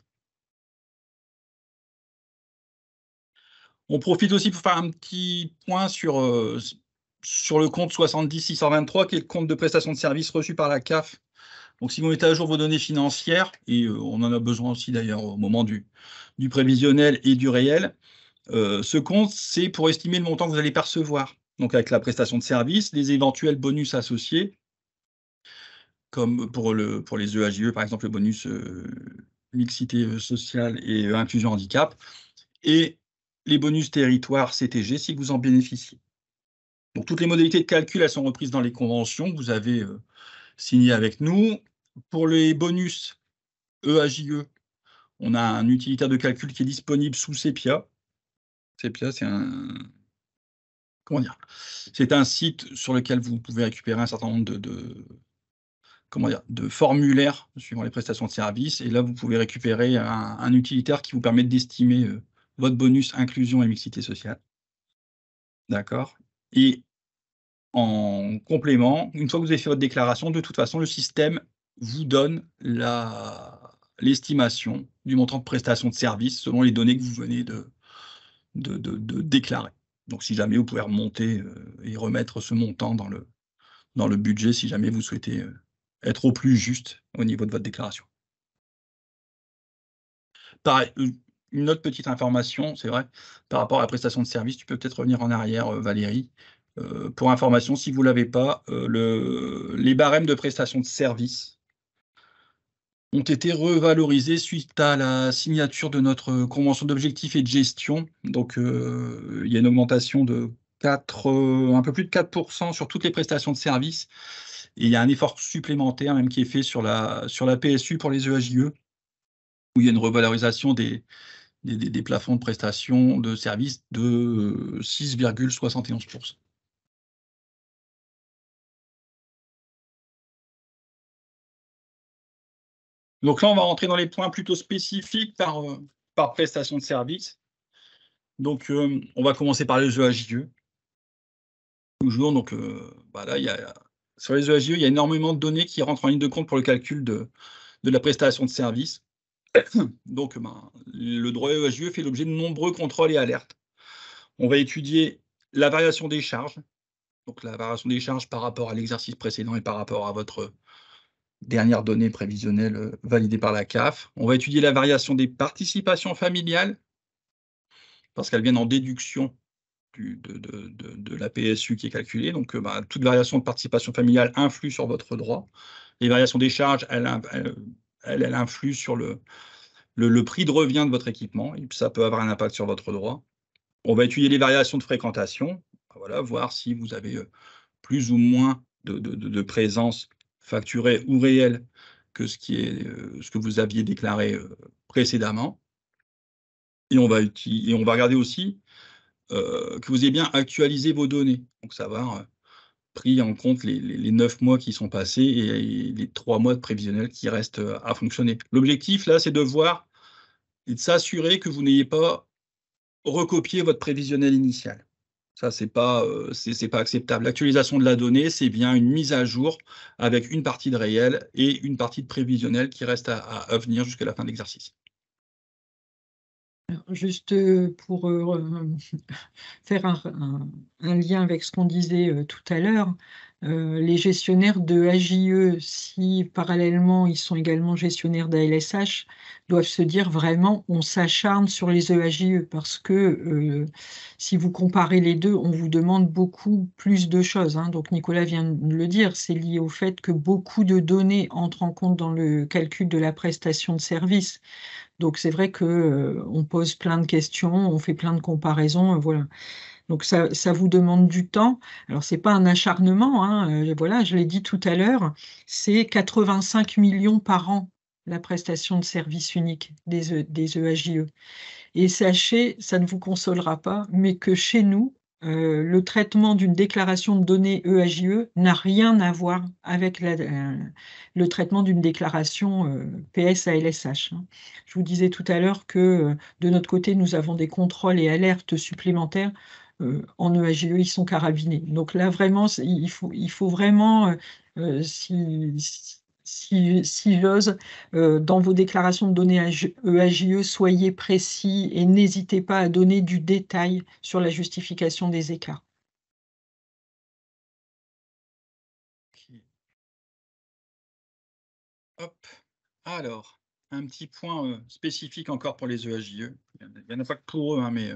On profite aussi pour faire un petit point sur le compte 70-623, qui est le compte de prestation de services reçu par la CAF. Donc, si vous mettez à jour vos données financières, et on en a besoin aussi d'ailleurs au moment du prévisionnel et du réel, ce compte, c'est pour estimer le montant que vous allez percevoir. Donc, avec la prestation de service, les éventuels bonus associés, comme pour les EAJE, par exemple, le bonus mixité sociale et inclusion handicap, et les bonus territoire CTG si vous en bénéficiez. Donc, toutes les modalités de calcul, elles sont reprises dans les conventions que vous avez signées avec nous. Pour les bonus EAJE, on a un utilitaire de calcul qui est disponible sous Sepia. Sepia, c'est c'est un site sur lequel vous pouvez récupérer un certain nombre de formulaires suivant les prestations de services. Et là, vous pouvez récupérer un utilitaire qui vous permet d'estimer votre bonus inclusion et mixité sociale. D'accord? Et en complément, une fois que vous avez fait votre déclaration, de toute façon, le système vous donne l'estimation du montant de prestation de service selon les données que vous venez de déclarer. Donc, si jamais vous pouvez remonter et remettre ce montant dans le budget, si jamais vous souhaitez être au plus juste au niveau de votre déclaration. Pareil, une autre petite information, c'est vrai, par rapport à la prestation de service, tu peux peut-être revenir en arrière, Valérie. Pour information, si vous ne l'avez pas, les barèmes de prestation de service ont été revalorisés suite à la signature de notre convention d'objectifs et de gestion. Donc, il y a une augmentation de un peu plus de 4% sur toutes les prestations de service. Et il y a un effort supplémentaire même qui est fait sur la PSU pour les EAJE, où il y a une revalorisation des plafonds de prestations de services de 6,71%. Donc là, on va rentrer dans les points plutôt spécifiques par prestation de service. Donc, on va commencer par les EAJE. Toujours, donc, là, sur les EAJE, il y a énormément de données qui rentrent en ligne de compte pour le calcul de la prestation de service. Donc, le droit EAJE fait l'objet de nombreux contrôles et alertes. On va étudier la variation des charges, donc la variation des charges par rapport à l'exercice précédent et par rapport à votre dernière donnée prévisionnelle validée par la CAF. On va étudier la variation des participations familiales, parce qu'elles viennent en déduction de la PSU qui est calculée. Donc, toute variation de participation familiale influe sur votre droit. Les variations des charges, elles influent sur le prix de revient de votre équipement, et ça peut avoir un impact sur votre droit. On va étudier les variations de fréquentation. Voilà, voir si vous avez plus ou moins de présence facturée ou réelle que ce que vous aviez déclaré précédemment. Et on va regarder aussi que vous ayez bien actualisé vos données. Donc savoir pris en compte les 9 mois qui sont passés et les 3 mois de prévisionnel qui restent à fonctionner. L'objectif, là, c'est de voir et de s'assurer que vous n'ayez pas recopié votre prévisionnel initial. Ça, c'est pas acceptable. L'actualisation de la donnée, c'est bien une mise à jour avec une partie de réel et une partie de prévisionnel qui reste à venir jusqu'à la fin de l'exercice.
Alors juste, pour, faire un lien avec ce qu'on disait, tout à l'heure, les gestionnaires de AJE, si parallèlement ils sont également gestionnaires d'ALSH, doivent se dire vraiment: «On s'acharne sur les EAJE» parce que, si vous comparez les 2, on vous demande beaucoup plus de choses, hein. Donc Nicolas vient de le dire, c'est lié au fait que beaucoup de données entrent en compte dans le calcul de la prestation de service. Donc c'est vrai que, on pose plein de questions, on fait plein de comparaisons, voilà. Donc ça vous demande du temps. Alors c'est pas un acharnement, hein, voilà, je l'ai dit tout à l'heure, c'est 85 millions par an, la prestation de service unique des EAJE. Et sachez, ça ne vous consolera pas, mais que chez nous, le traitement d'une déclaration de données EAJE n'a rien à voir avec le traitement d'une déclaration, PS-ALSH, hein. Je vous disais tout à l'heure que, de notre côté, nous avons des contrôles et alertes supplémentaires. En EAJE, ils sont carabinés. Donc là, vraiment, il faut vraiment, si j'ose, dans vos déclarations de données EAJE, soyez précis et n'hésitez pas à donner du détail sur la justification des écarts.
Hop. Alors, un petit point spécifique encore pour les EAJE. Il y en a pas que pour eux, hein, mais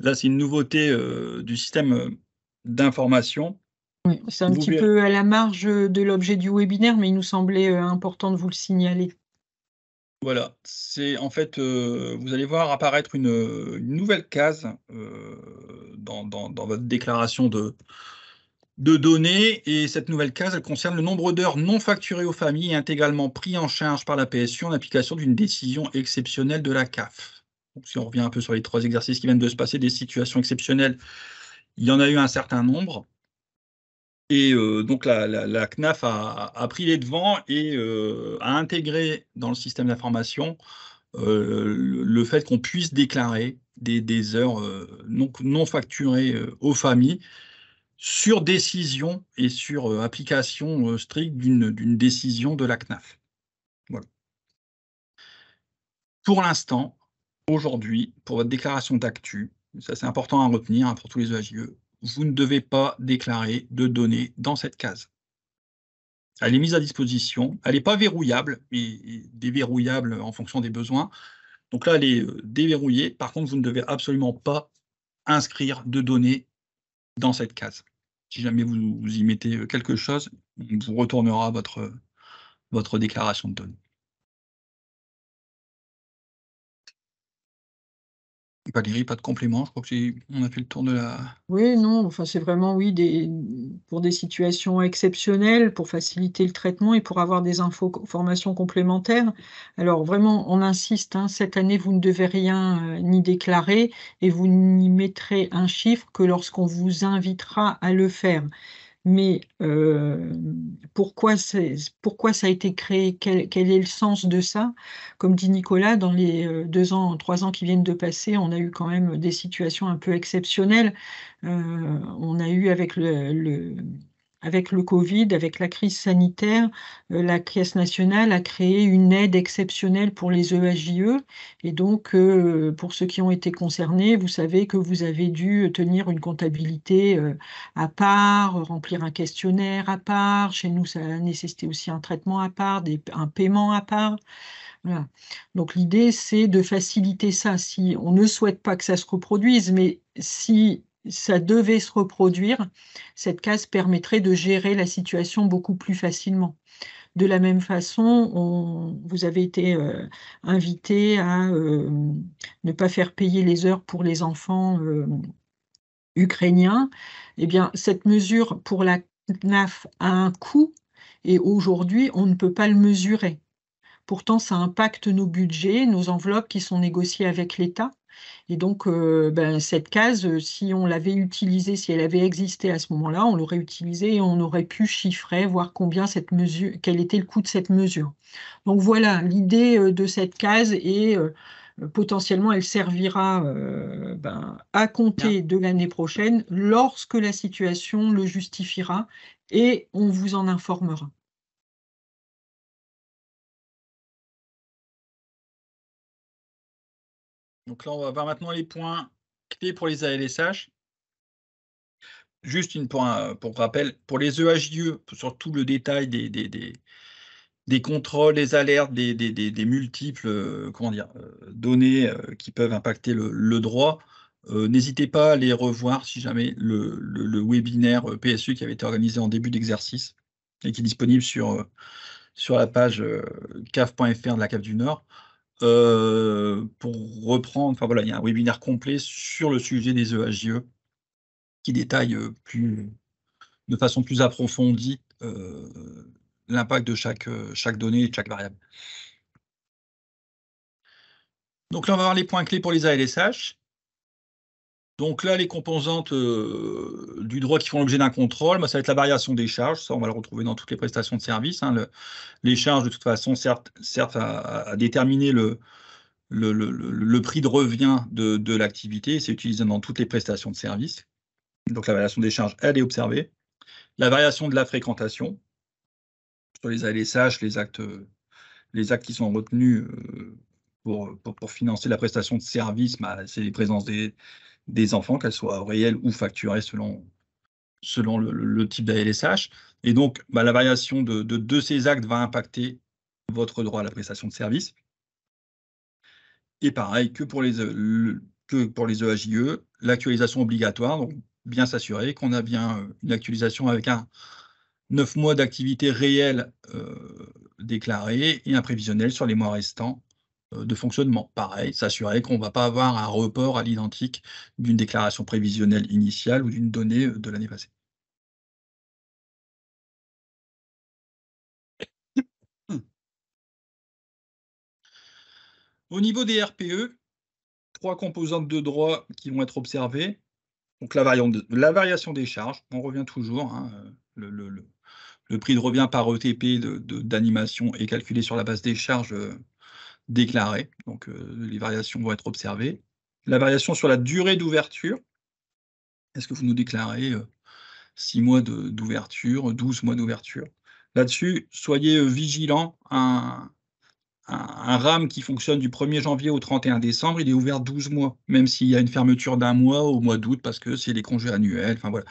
là, c'est une nouveauté du système d'information.
Oui, c'est un
Vous
petit
verrez.
peu à la marge de l'objet du webinaire, mais il nous semblait important de vous le signaler.
Voilà, c'est en fait, vous allez voir apparaître une nouvelle case dans votre déclaration de données, et cette nouvelle case, elle concerne le nombre d'heures non facturées aux familles et intégralement pris en charge par la PSU en application d'une décision exceptionnelle de la CAF. Donc, si on revient un peu sur les 3 exercices qui viennent de se passer, des situations exceptionnelles, il y en a eu un certain nombre. Et donc la CNAF a pris les devants et a intégré dans le système d'information le fait qu'on puisse déclarer des heures non facturées aux familles sur décision et sur application stricte d'une décision de la CNAF. Voilà. Pour l'instant, aujourd'hui, pour votre déclaration d'actu, ça c'est important à retenir, hein, pour tous les EAJE, vous ne devez pas déclarer de données dans cette case. Elle est mise à disposition, elle n'est pas verrouillable, mais déverrouillable en fonction des besoins. Donc là, elle est déverrouillée. Par contre, vous ne devez absolument pas inscrire de données dans cette case. Si jamais vous y mettez quelque chose, on vous retournera votre déclaration de données. Valérie, pas de complément, je crois qu'on a fait le tour de la...
Oui, non, enfin, c'est vraiment, oui, pour des situations exceptionnelles, pour faciliter le traitement et pour avoir des informations complémentaires. Alors vraiment, on insiste, hein, cette année, vous ne devez rien ni déclarer et vous n'y mettrez un chiffre que lorsqu'on vous invitera à le faire. Mais pourquoi ça a été créé? Quel est le sens de ça? Comme dit Nicolas, dans les 2 ans, 3 ans qui viennent de passer, on a eu quand même des situations un peu exceptionnelles. On a eu avec le Covid, avec la crise sanitaire, la Caisse nationale a créé une aide exceptionnelle pour les EAJE et donc pour ceux qui ont été concernés, vous savez que vous avez dû tenir une comptabilité, à part, remplir un questionnaire à part. Chez nous, ça a nécessité aussi un traitement à part, un paiement à part. Voilà. Donc l'idée, c'est de faciliter ça. Si on ne souhaite pas que ça se reproduise, mais si ça devait se reproduire, cette case permettrait de gérer la situation beaucoup plus facilement. De la même façon, vous avez été invité à ne pas faire payer les heures pour les enfants ukrainien, eh bien, cette mesure pour la CNAF a un coût et aujourd'hui, on ne peut pas le mesurer. Pourtant, ça impacte nos budgets, nos enveloppes qui sont négociées avec l'État. Et donc, cette case, si on l'avait utilisée, si elle avait existé à ce moment-là, on l'aurait utilisée et on aurait pu chiffrer, voir quel était le coût de cette mesure. Donc voilà, l'idée de cette case et potentiellement, elle servira à compter de l'année prochaine lorsque la situation le justifiera et on vous en informera.
Donc là, on va voir maintenant les points clés pour les ALSH. Juste pour rappel, pour les EHIE, sur tout le détail des contrôles, des alertes, des multiples données qui peuvent impacter le droit, n'hésitez pas à les revoir si jamais le webinaire PSU qui avait été organisé en début d'exercice et qui est disponible sur la page caf.fr de la CAF du Nord. Pour reprendre, enfin voilà, il y a un webinaire complet sur le sujet des EHIE qui détaille de façon plus approfondie l'impact de chaque donnée et de chaque variable. Donc là, on va voir les points clés pour les ALSH. Donc là, les composantes du droit qui font l'objet d'un contrôle, ça va être la variation des charges. Ça, on va le retrouver dans toutes les prestations de services. Les charges, de toute façon, servent à déterminer le prix de revient de l'activité. C'est utilisé dans toutes les prestations de services. Donc la variation des charges, elle est observée. La variation de la fréquentation. Sur les ALSH, les actes qui sont retenus pour financer la prestation de service, c'est les présences des enfants, qu'elles soient réelles ou facturées selon le type d'ALSH. Et donc, la variation de ces actes va impacter votre droit à la prestation de service. Et pareil que pour les EHIE, l'actualisation obligatoire, donc bien s'assurer qu'on a bien une actualisation avec 9 mois d'activité réelle déclarée et un prévisionnel sur les mois restants de fonctionnement. Pareil, s'assurer qu'on ne va pas avoir un report à l'identique d'une déclaration prévisionnelle initiale ou d'une donnée de l'année passée. Au niveau des RPE, 3 composantes de droit qui vont être observées. Donc la variation des charges, on revient toujours, le prix de revient par ETP d'animation est calculé sur la base des charges déclarées, donc les variations vont être observées. La variation sur la durée d'ouverture, est-ce que vous nous déclarez 6 mois d'ouverture, 12 mois d'ouverture? Là-dessus, soyez vigilants, un RAM qui fonctionne du 1er janvier au 31 décembre, il est ouvert 12 mois, même s'il y a une fermeture d'1 mois au mois d'août parce que c'est les congés annuels, enfin voilà.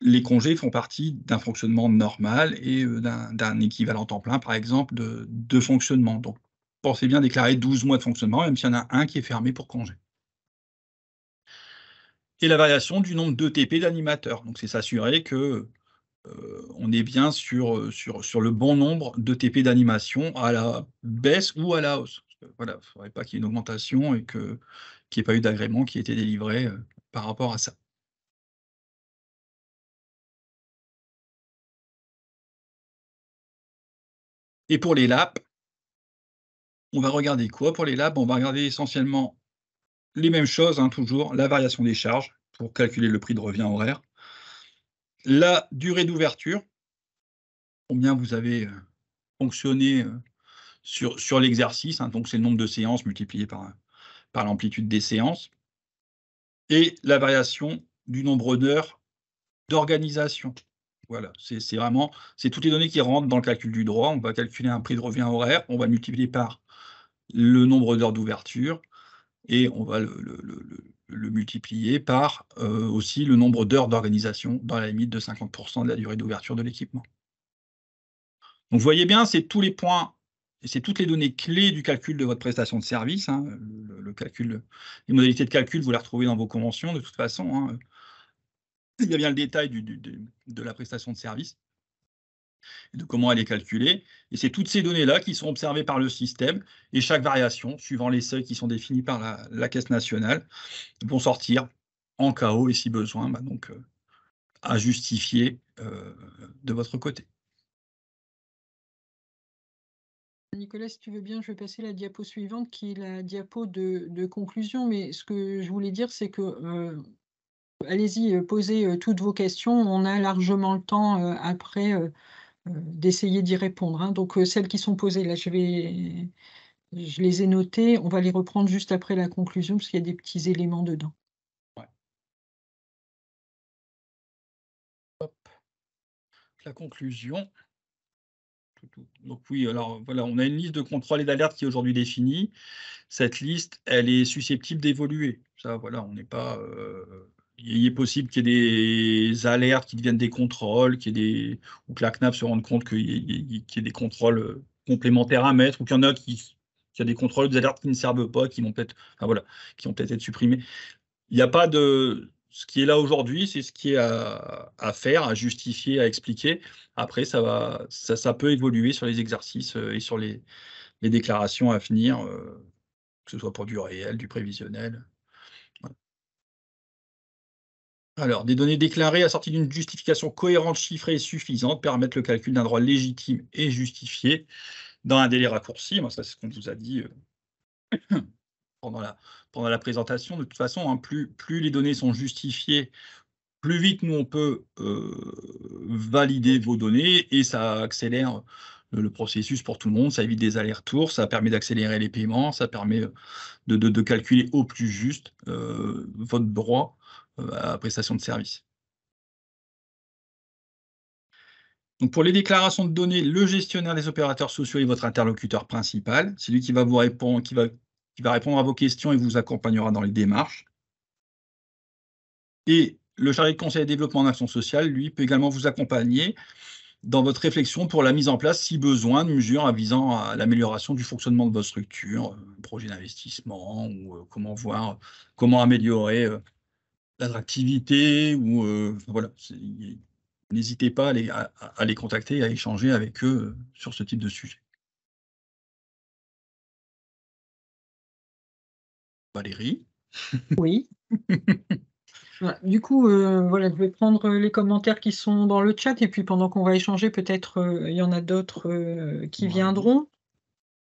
Les congés font partie d'un fonctionnement normal et d'un équivalent temps plein, par exemple, de fonctionnement. Donc, pensez bien déclarer 12 mois de fonctionnement, même s'il y en a un qui est fermé pour congé. Et la variation du nombre d'ETP d'animateurs. Donc, c'est s'assurer que on est bien sur le bon nombre d'ETP d'animation à la baisse ou à la hausse. Voilà, il ne faudrait pas qu'il y ait une augmentation et qu'il n'y ait pas eu d'agrément qui ait été délivré par rapport à ça. Et pour les LAP, on va regarder quoi pour les LAP? On va regarder essentiellement les mêmes choses, toujours, la variation des charges pour calculer le prix de revient horaire, la durée d'ouverture, combien vous avez fonctionné sur l'exercice, donc c'est le nombre de séances multiplié par l'amplitude des séances, et la variation du nombre d'heures d'organisation. Voilà, c'est toutes les données qui rentrent dans le calcul du droit. On va calculer un prix de revient horaire, on va multiplier par le nombre d'heures d'ouverture, et on va le multiplier par aussi le nombre d'heures d'organisation dans la limite de 50% de la durée d'ouverture de l'équipement. Donc vous voyez bien, c'est tous les points, et c'est toutes les données clés du calcul de votre prestation de service. Le calcul, les modalités de calcul, vous les retrouvez dans vos conventions de toute façon. Il y a bien le détail de la prestation de service, de comment elle est calculée. Et c'est toutes ces données-là qui sont observées par le système, et chaque variation, suivant les seuils qui sont définis par la Caisse nationale, vont sortir en KO et si besoin, donc, à justifier de votre côté.
Nicolas, si tu veux bien, je vais passer la diapo suivante qui est la diapo de conclusion. Mais ce que je voulais dire, c'est que allez-y, posez toutes vos questions. On a largement le temps après d'essayer d'y répondre, hein. Donc, celles qui sont posées, là, je les ai notées. On va les reprendre juste après la conclusion parce qu'il y a des petits éléments dedans.
Ouais. Hop. La conclusion. Donc oui, alors voilà, on a une liste de contrôles et d'alertes qui est aujourd'hui définie. Cette liste, elle est susceptible d'évoluer. Ça, voilà, on n'est pas, il est possible qu'il y ait des alertes qui deviennent des contrôles, ou que la CNAF se rende compte qu'il y ait des contrôles, complémentaires à mettre, ou qu'il y en a qu'il y a des contrôles, des alertes qui ne servent pas, qui vont peut-être, enfin voilà, qui vont peut-être être supprimés. Il n'y a pas de ce qui est là aujourd'hui, c'est ce qui est à faire, à justifier, à expliquer. Après, ça peut évoluer sur les exercices, et sur les déclarations à venir, que ce soit pour du réel, du prévisionnel. Voilà. Alors, des données déclarées assorties d'une justification cohérente, chiffrée et suffisante permettent le calcul d'un droit légitime et justifié dans un délai raccourci. Moi, ça, c'est ce qu'on vous a dit, pendant la présentation. De toute façon, hein, plus les données sont justifiées, plus vite nous on peut valider vos données et ça accélère le processus pour tout le monde, ça évite des allers-retours, ça permet d'accélérer les paiements, ça permet de calculer au plus juste votre droit à la prestation de service. Donc pour les déclarations de données, le gestionnaire des opérateurs sociaux est votre interlocuteur principal. C'est lui qui va vous répondre, qui va répondre à vos questions et vous accompagnera dans les démarches. Et le chargé de conseil et développement en action sociale, lui, peut également vous accompagner dans votre réflexion pour la mise en place, si besoin, de mesures visant à l'amélioration du fonctionnement de votre structure, projet d'investissement ou comment améliorer l'attractivité ou voilà. N'hésitez pas à les contacter et à échanger avec eux sur ce type de sujet. Valérie?
Oui. Voilà, du coup, voilà, je vais prendre les commentaires qui sont dans le chat et puis pendant qu'on va échanger, peut-être il y en a d'autres qui
Ouais.
viendront.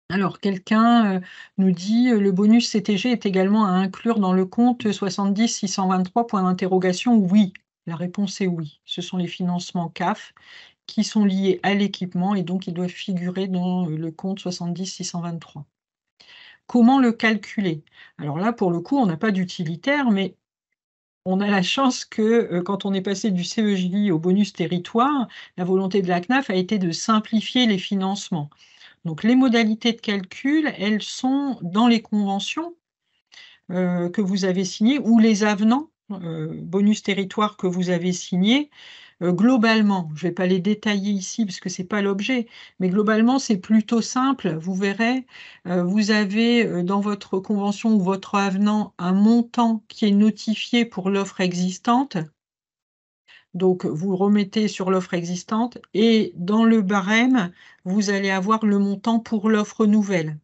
Alors, quelqu'un nous dit le bonus CTG est également à inclure dans le compte 70 623 point d'interrogation. Oui, la réponse est oui. Ce sont les financements CAF qui sont liés à l'équipement et donc ils doivent figurer dans le compte 70 623. Comment le calculer? Alors là, pour le coup, on n'a pas d'utilitaire, mais on a la chance que quand on est passé du CEJ au bonus territoire, la volonté de la CNAF a été de simplifier les financements. Donc les modalités de calcul, elles sont dans les conventions que vous avez signées ou les avenants bonus territoire que vous avez signés. Globalement, je ne vais pas les détailler ici parce que ce n'est pas l'objet, mais globalement, c'est plutôt simple. Vous verrez, vous avez dans votre convention ou votre avenant un montant qui est notifié pour l'offre existante. Donc, vous remettez sur l'offre existante et dans le barème, vous allez avoir le montant pour l'offre nouvelle.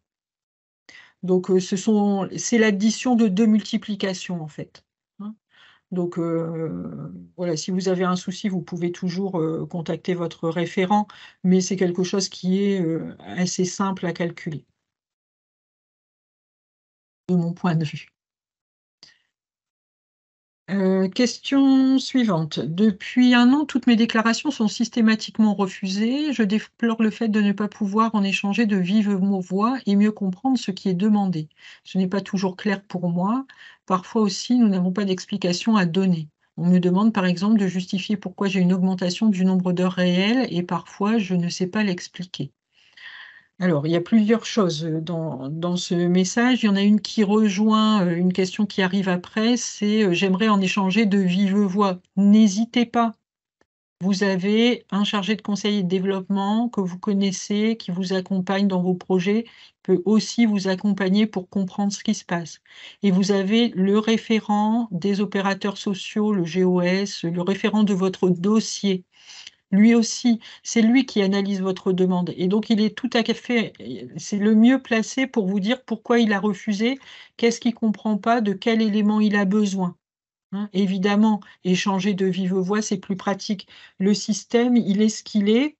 Donc, c'est l'addition de 2 multiplications, en fait. Hein. Donc, voilà, si vous avez un souci, vous pouvez toujours contacter votre référent, mais c'est quelque chose qui est assez simple à calculer, de mon point de vue. Question suivante. Depuis 1 an, toutes mes déclarations sont systématiquement refusées. Je déplore le fait de ne pas pouvoir en échanger de vive voix et mieux comprendre ce qui est demandé. Ce n'est pas toujours clair pour moi. Parfois aussi, nous n'avons pas d'explication à donner. On me demande par exemple de justifier pourquoi j'ai une augmentation du nombre d'heures réelles et parfois je ne sais pas l'expliquer. Alors, il y a plusieurs choses dans ce message. Il y en a une qui rejoint une question qui arrive après, c'est j'aimerais en échanger de vive voix. N'hésitez pas. Vous avez un chargé de conseil et de développement que vous connaissez, qui vous accompagne dans vos projets, peut aussi vous accompagner pour comprendre ce qui se passe. Et vous avez le référent des opérateurs sociaux, le GOS, le référent de votre dossier. Lui aussi, c'est lui qui analyse votre demande et donc il est tout à fait c'est le mieux placé pour vous dire pourquoi il a refusé, qu'est-ce qu'il ne comprend pas, de quel élément il a besoin. hein. Évidemment, échanger de vive voix, c'est plus pratique. Le système, il est ce qu'il est.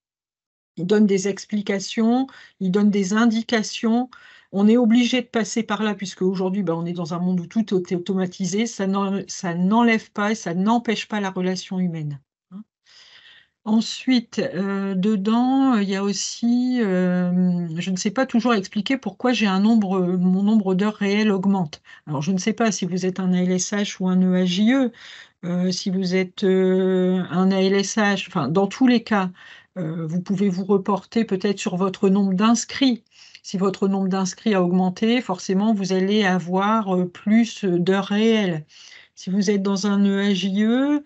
Il donne des explications, il donne des indications. On est obligé de passer par là, puisque aujourd'hui, on est dans un monde où tout est automatisé. Ça n'enlève pas et ça n'empêche pas la relation humaine, hein. Ensuite, dedans, il y a aussi, je ne sais pas toujours expliquer pourquoi mon nombre d'heures réelles augmente. Alors, je ne sais pas si vous êtes un ALSH ou un EAJE. Si vous êtes un ALSH, enfin, dans tous les cas, vous pouvez vous reporter peut-être sur votre nombre d'inscrits. Si votre nombre d'inscrits a augmenté, forcément, vous allez avoir plus d'heures réelles. Si vous êtes dans un EAJE,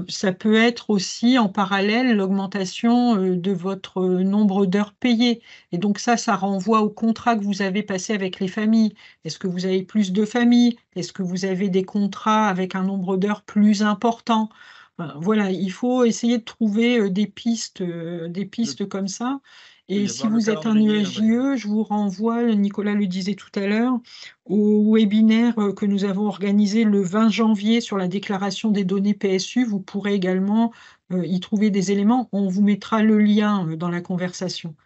ça peut être aussi en parallèle l'augmentation de votre nombre d'heures payées. Et donc ça renvoie au contrat que vous avez passé avec les familles. Est-ce que vous avez plus de familles? Est-ce que vous avez des contrats avec un nombre d'heures plus important? Enfin, voilà, il faut essayer de trouver des pistes
Le-
comme ça.
Il peut
Et
y
si
avoir le
vous êtes un
calendrier, on va dire.
EAJE, je vous renvoie, Nicolas le disait tout à l'heure, au webinaire que nous avons organisé le 20 janvier sur la déclaration des données PSU. Vous pourrez également y trouver des éléments. On vous mettra le lien dans la conversation.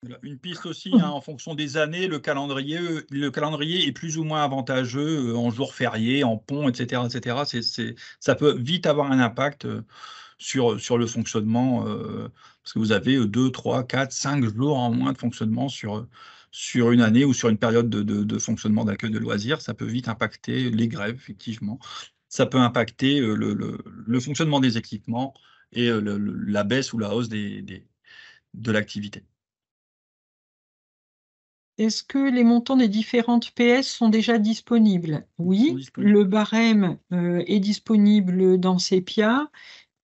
Voilà. Une piste aussi, hein, en fonction des années, le calendrier est plus ou moins avantageux en jours fériés, en ponts, etc., etc. Ça peut vite avoir un impact sur le fonctionnement, parce que vous avez 2, 3, 4, 5 jours en moins de fonctionnement sur une année ou sur une période de fonctionnement d'accueil de loisirs. Ça peut vite impacter les grèves, effectivement. Ça peut impacter le fonctionnement des équipements et la baisse ou la hausse de l'activité.
Est-ce que les montants des différentes PS sont déjà disponibles?
Ils sont
Oui,
disponibles.
le barème est disponible dans Sepia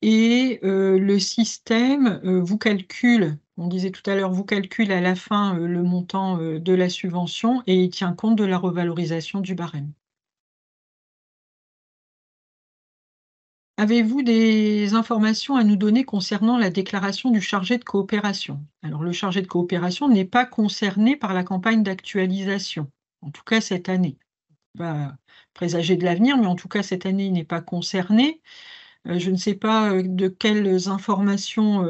et le système vous calcule, on disait tout à l'heure, vous calcule à la fin le montant de la subvention et il tient compte de la revalorisation du barème. Avez-vous des informations à nous donner concernant la déclaration du chargé de coopération? Alors, le chargé de coopération n'est pas concerné par la campagne d'actualisation, en tout cas cette année. On va présager de l'avenir, mais en tout cas cette année, il n'est pas concerné. Je ne sais pas de quelles informations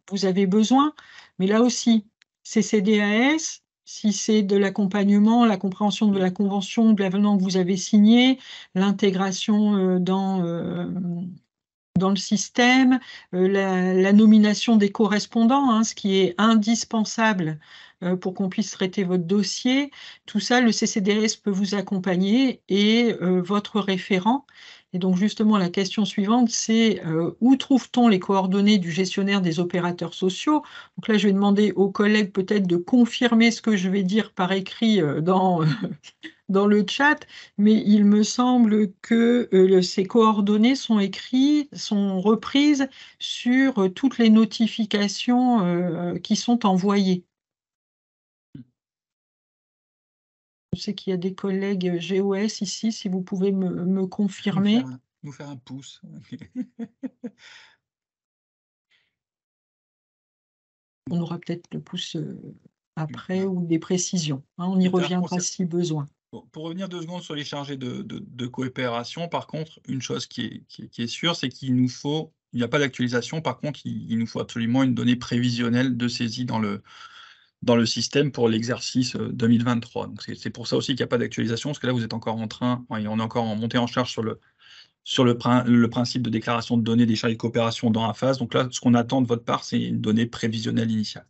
vous avez besoin, mais là aussi, CCDAS, si c'est de l'accompagnement, la compréhension de la convention, de l'avenant que vous avez signé, l'intégration dans le système, la nomination des correspondants, hein, ce qui est indispensable pour qu'on puisse traiter votre dossier. Tout ça, le CCDS peut vous accompagner et votre référent. Et donc justement, la question suivante, c'est où trouve-t-on les coordonnées du gestionnaire des opérateurs sociaux? Donc là, je vais demander aux collègues peut-être de confirmer ce que je vais dire par écrit dans le chat, mais il me semble que ces coordonnées sont reprises sur toutes les notifications qui sont envoyées. Je sais qu'il y a des collègues GOS ici, si vous pouvez me
Nous faire
confirmer.
nous faire un pouce.
On aura peut-être le pouce après
Voilà.
ou des précisions, hein, on y
Alors,
reviendra si besoin.
pour revenir 2 secondes sur les chargés de coopération, par contre, une chose qui est sûre, c'est il n'y a pas d'actualisation. Par contre, il nous faut absolument une donnée prévisionnelle de saisie dans le système pour l'exercice 2023. Donc c'est pour ça aussi qu'il n'y a pas d'actualisation, parce que là, vous êtes encore on est encore en montée en charge sur le principe de déclaration de données des chargés de coopération dans AFAS. Donc là, ce qu'on attend de votre part, c'est une donnée prévisionnelle initiale.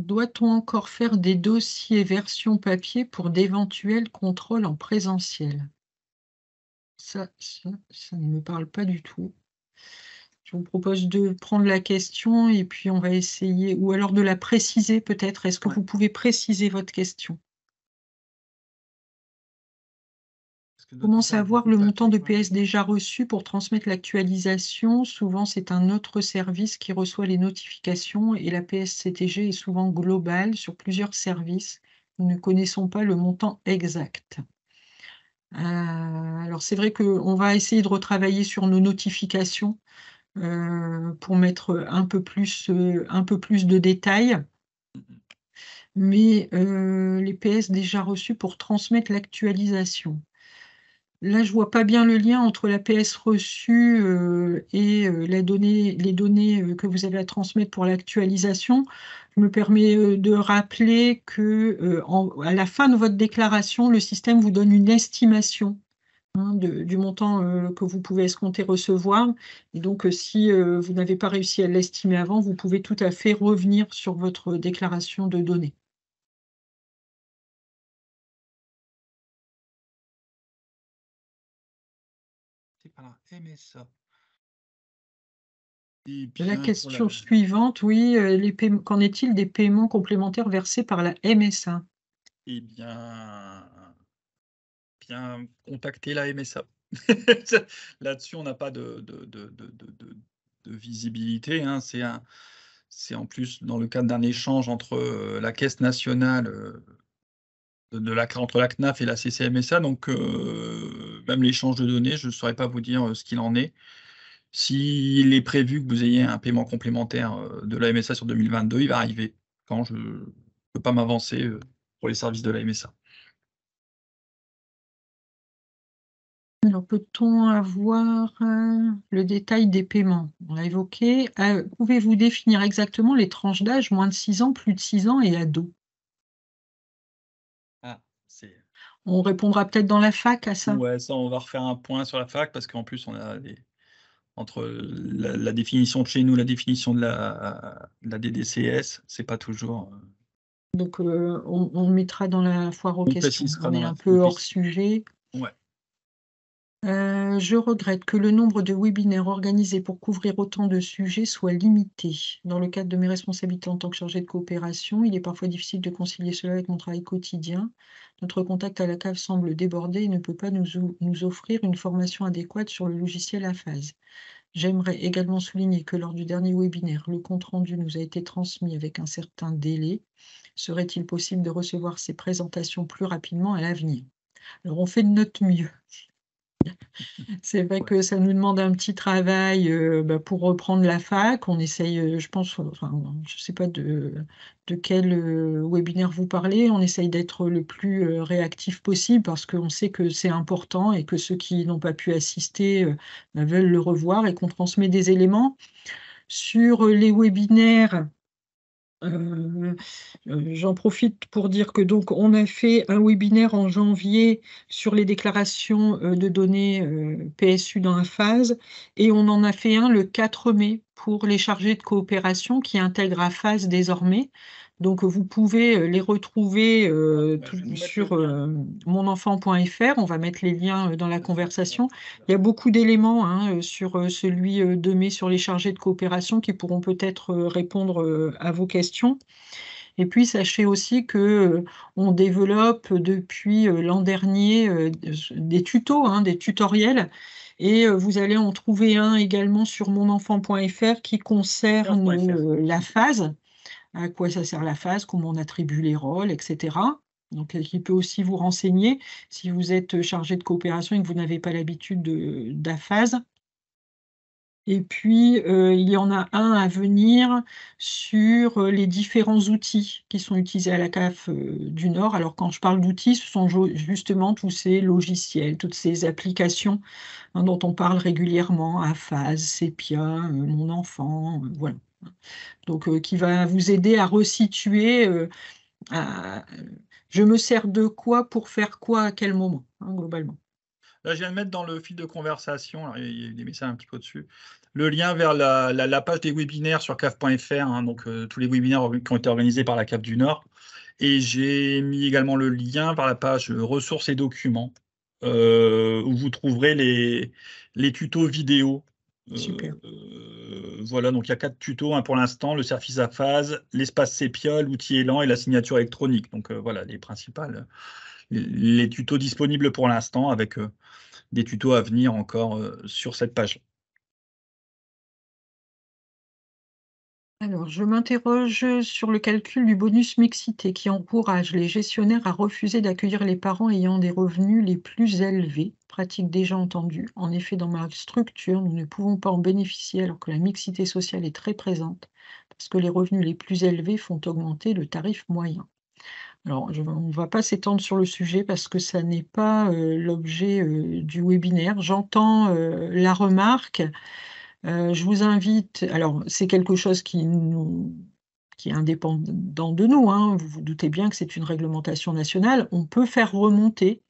Doit-on encore faire des dossiers version papier pour d'éventuels contrôles en présentiel? Ça ne me parle pas du tout. Je vous propose de prendre la question et puis on va essayer, ou alors de la préciser peut-être. Est-ce que
Ouais.
vous pouvez préciser votre question?
Parce que
Comment
doit-on faire
savoir
beaucoup
le
de
montant de
papier?
PS déjà reçu pour transmettre l'actualisation? Souvent, c'est un autre service qui reçoit les notifications et la PSCTG est souvent globale sur plusieurs services. Nous ne connaissons pas le montant exact. Alors, c'est vrai qu'on va essayer de retravailler sur nos notifications pour mettre un peu plus de détails. mais les PS déjà reçus pour transmettre l'actualisation. Là, je vois pas bien le lien entre la PS reçue et les données que vous avez à transmettre pour l'actualisation. Je me permets de rappeler que à la fin de votre déclaration, le système vous donne une estimation du montant que vous pouvez escompter recevoir. Et donc, si vous n'avez pas réussi à l'estimer avant, vous pouvez tout à fait revenir sur votre déclaration de données.
C'est par la MSA. Et
La
bien, pour
question suivante, oui, qu'en est-il des paiements complémentaires versés par la MSA?
eh bien contacter la MSA. Là-dessus, on n'a pas de visibilité, hein. C'est en plus dans le cadre d'un échange entre, la Caisse nationale, entre la CNAF et la CCMSA, donc même l'échange de données, je ne saurais pas vous dire, ce qu'il en est. S'il est prévu que vous ayez un paiement complémentaire, de la MSA sur 2022, il va arriver. Quand je ne peux pas m'avancer, pour les services de la MSA.
Alors, peut-on avoir le détail des paiements? On l'a évoqué. Pouvez-vous définir exactement les tranches d'âge, moins de 6 ans, plus de 6 ans et ados?
Ah, c'est
On répondra peut-être dans la fac à ça.
ouais, ça, on va refaire un point sur la fac parce qu'en plus, on a les entre la définition de chez nous, la définition de la DDCS, c'est pas toujours,
Donc, on le mettra dans la foire aux
on
questions.
précisera
On est
dans
un
la
peu hors sujet.
ouais.
Je regrette que le nombre de webinaires organisés pour couvrir autant de sujets soit limité. Dans le cadre de mes responsabilités en tant que chargée de coopération, il est parfois difficile de concilier cela avec mon travail quotidien. Notre contact à la CAF semble débordé et ne peut pas nous offrir une formation adéquate sur le logiciel APHASE. J'aimerais également souligner que lors du dernier webinaire, le compte-rendu nous a été transmis avec un certain délai. Serait-il possible de recevoir ces présentations plus rapidement à l'avenir? Alors, on fait de notre mieux. C'est vrai
Ouais.
que ça nous demande un petit travail pour reprendre la fac. On essaye, je pense, enfin, je ne sais pas de quel webinaire vous parlez. On essaye d'être le plus réactif possible parce qu'on sait que c'est important et que ceux qui n'ont pas pu assister veulent le revoir et qu'on transmet des éléments. Sur les webinaires, j'en profite pour dire que donc on a fait un webinaire en janvier sur les déclarations de données PSU dans la phase et on en a fait un le 4 mai pour les chargés de coopération qui intègrent APHASE désormais. Donc vous pouvez les retrouver
Je vais vous mettre le
sur
lien.
monenfant.fr. On va mettre les liens dans la conversation. Il y a beaucoup d'éléments sur celui de mai sur les chargés de coopération qui pourront peut-être répondre à vos questions. Et puis, sachez aussi que on développe depuis l'an dernier des tutos, des tutoriels. Et vous allez en trouver un également sur monenfant.fr qui concerne
CAF.fr.
la phase, à quoi ça sert la phase, comment on attribue les rôles, etc. Donc, qui peut aussi vous renseigner si vous êtes chargé de coopération et que vous n'avez pas l'habitude d'APHASE. Et puis, il y en a un à venir sur les différents outils qui sont utilisés à la CAF du Nord. Alors, quand je parle d'outils, ce sont justement tous ces logiciels, toutes ces applications dont on parle régulièrement, APHASE, Sepia, Mon Enfant, voilà. Donc, qui va vous aider à resituer, je me sers de quoi pour faire quoi à quel moment, globalement.
Là, je viens de mettre dans le fil de conversation, alors il y a des messages un petit peu dessus, le lien vers la page des webinaires sur CAF.fr, hein, donc tous les webinaires qui ont été organisés par la CAF du Nord. Et j'ai mis également le lien vers la page ressources et documents, où vous trouverez les tutos vidéo.
Super.
Voilà, donc il y a 4 tutos, hein, pour l'instant, le service à phase, l'espace sépia, l'outil Élan et la signature électronique. Donc voilà, les principales, les tutos disponibles pour l'instant avec des tutos à venir encore sur cette page.
Alors, je m'interroge sur le calcul du bonus mixité qui encourage les gestionnaires à refuser d'accueillir les parents ayant des revenus les plus élevés, pratique déjà entendue. En effet, dans ma structure, nous ne pouvons pas en bénéficier alors que la mixité sociale est très présente, parce que les revenus les plus élevés font augmenter le tarif moyen. Alors, on ne va pas s'étendre sur le sujet parce que ça n'est pas l'objet du webinaire. J'entends la remarque. Je vous invite, alors c'est quelque chose qui est indépendant de nous, hein. Vous vous doutez bien que c'est une réglementation nationale. On peut faire remonter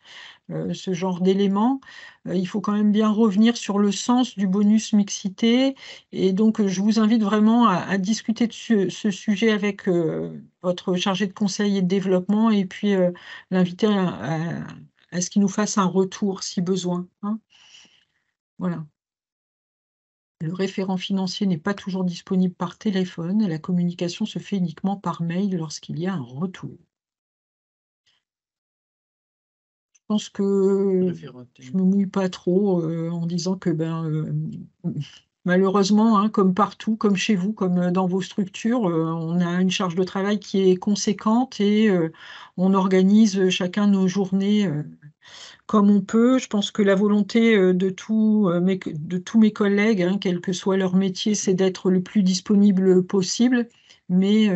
ce genre d'éléments. Il faut quand même bien revenir sur le sens du bonus mixité et donc je vous invite vraiment à discuter de ce sujet avec votre chargé de conseil et de développement et puis l'inviter à ce qu'il nous fasse un retour si besoin, hein. Voilà. Le référent financier n'est pas toujours disponible par téléphone. La communication se fait uniquement par mail lorsqu'il y a un retour. Je pense que je me mouille pas trop en disant que malheureusement, hein, comme partout, comme chez vous, comme dans vos structures, on a une charge de travail qui est conséquente et on organise chacun nos journées comme on peut. Je pense que la volonté de tous mes collègues, hein, quel que soit leur métier, c'est d'être le plus disponible possible. Mais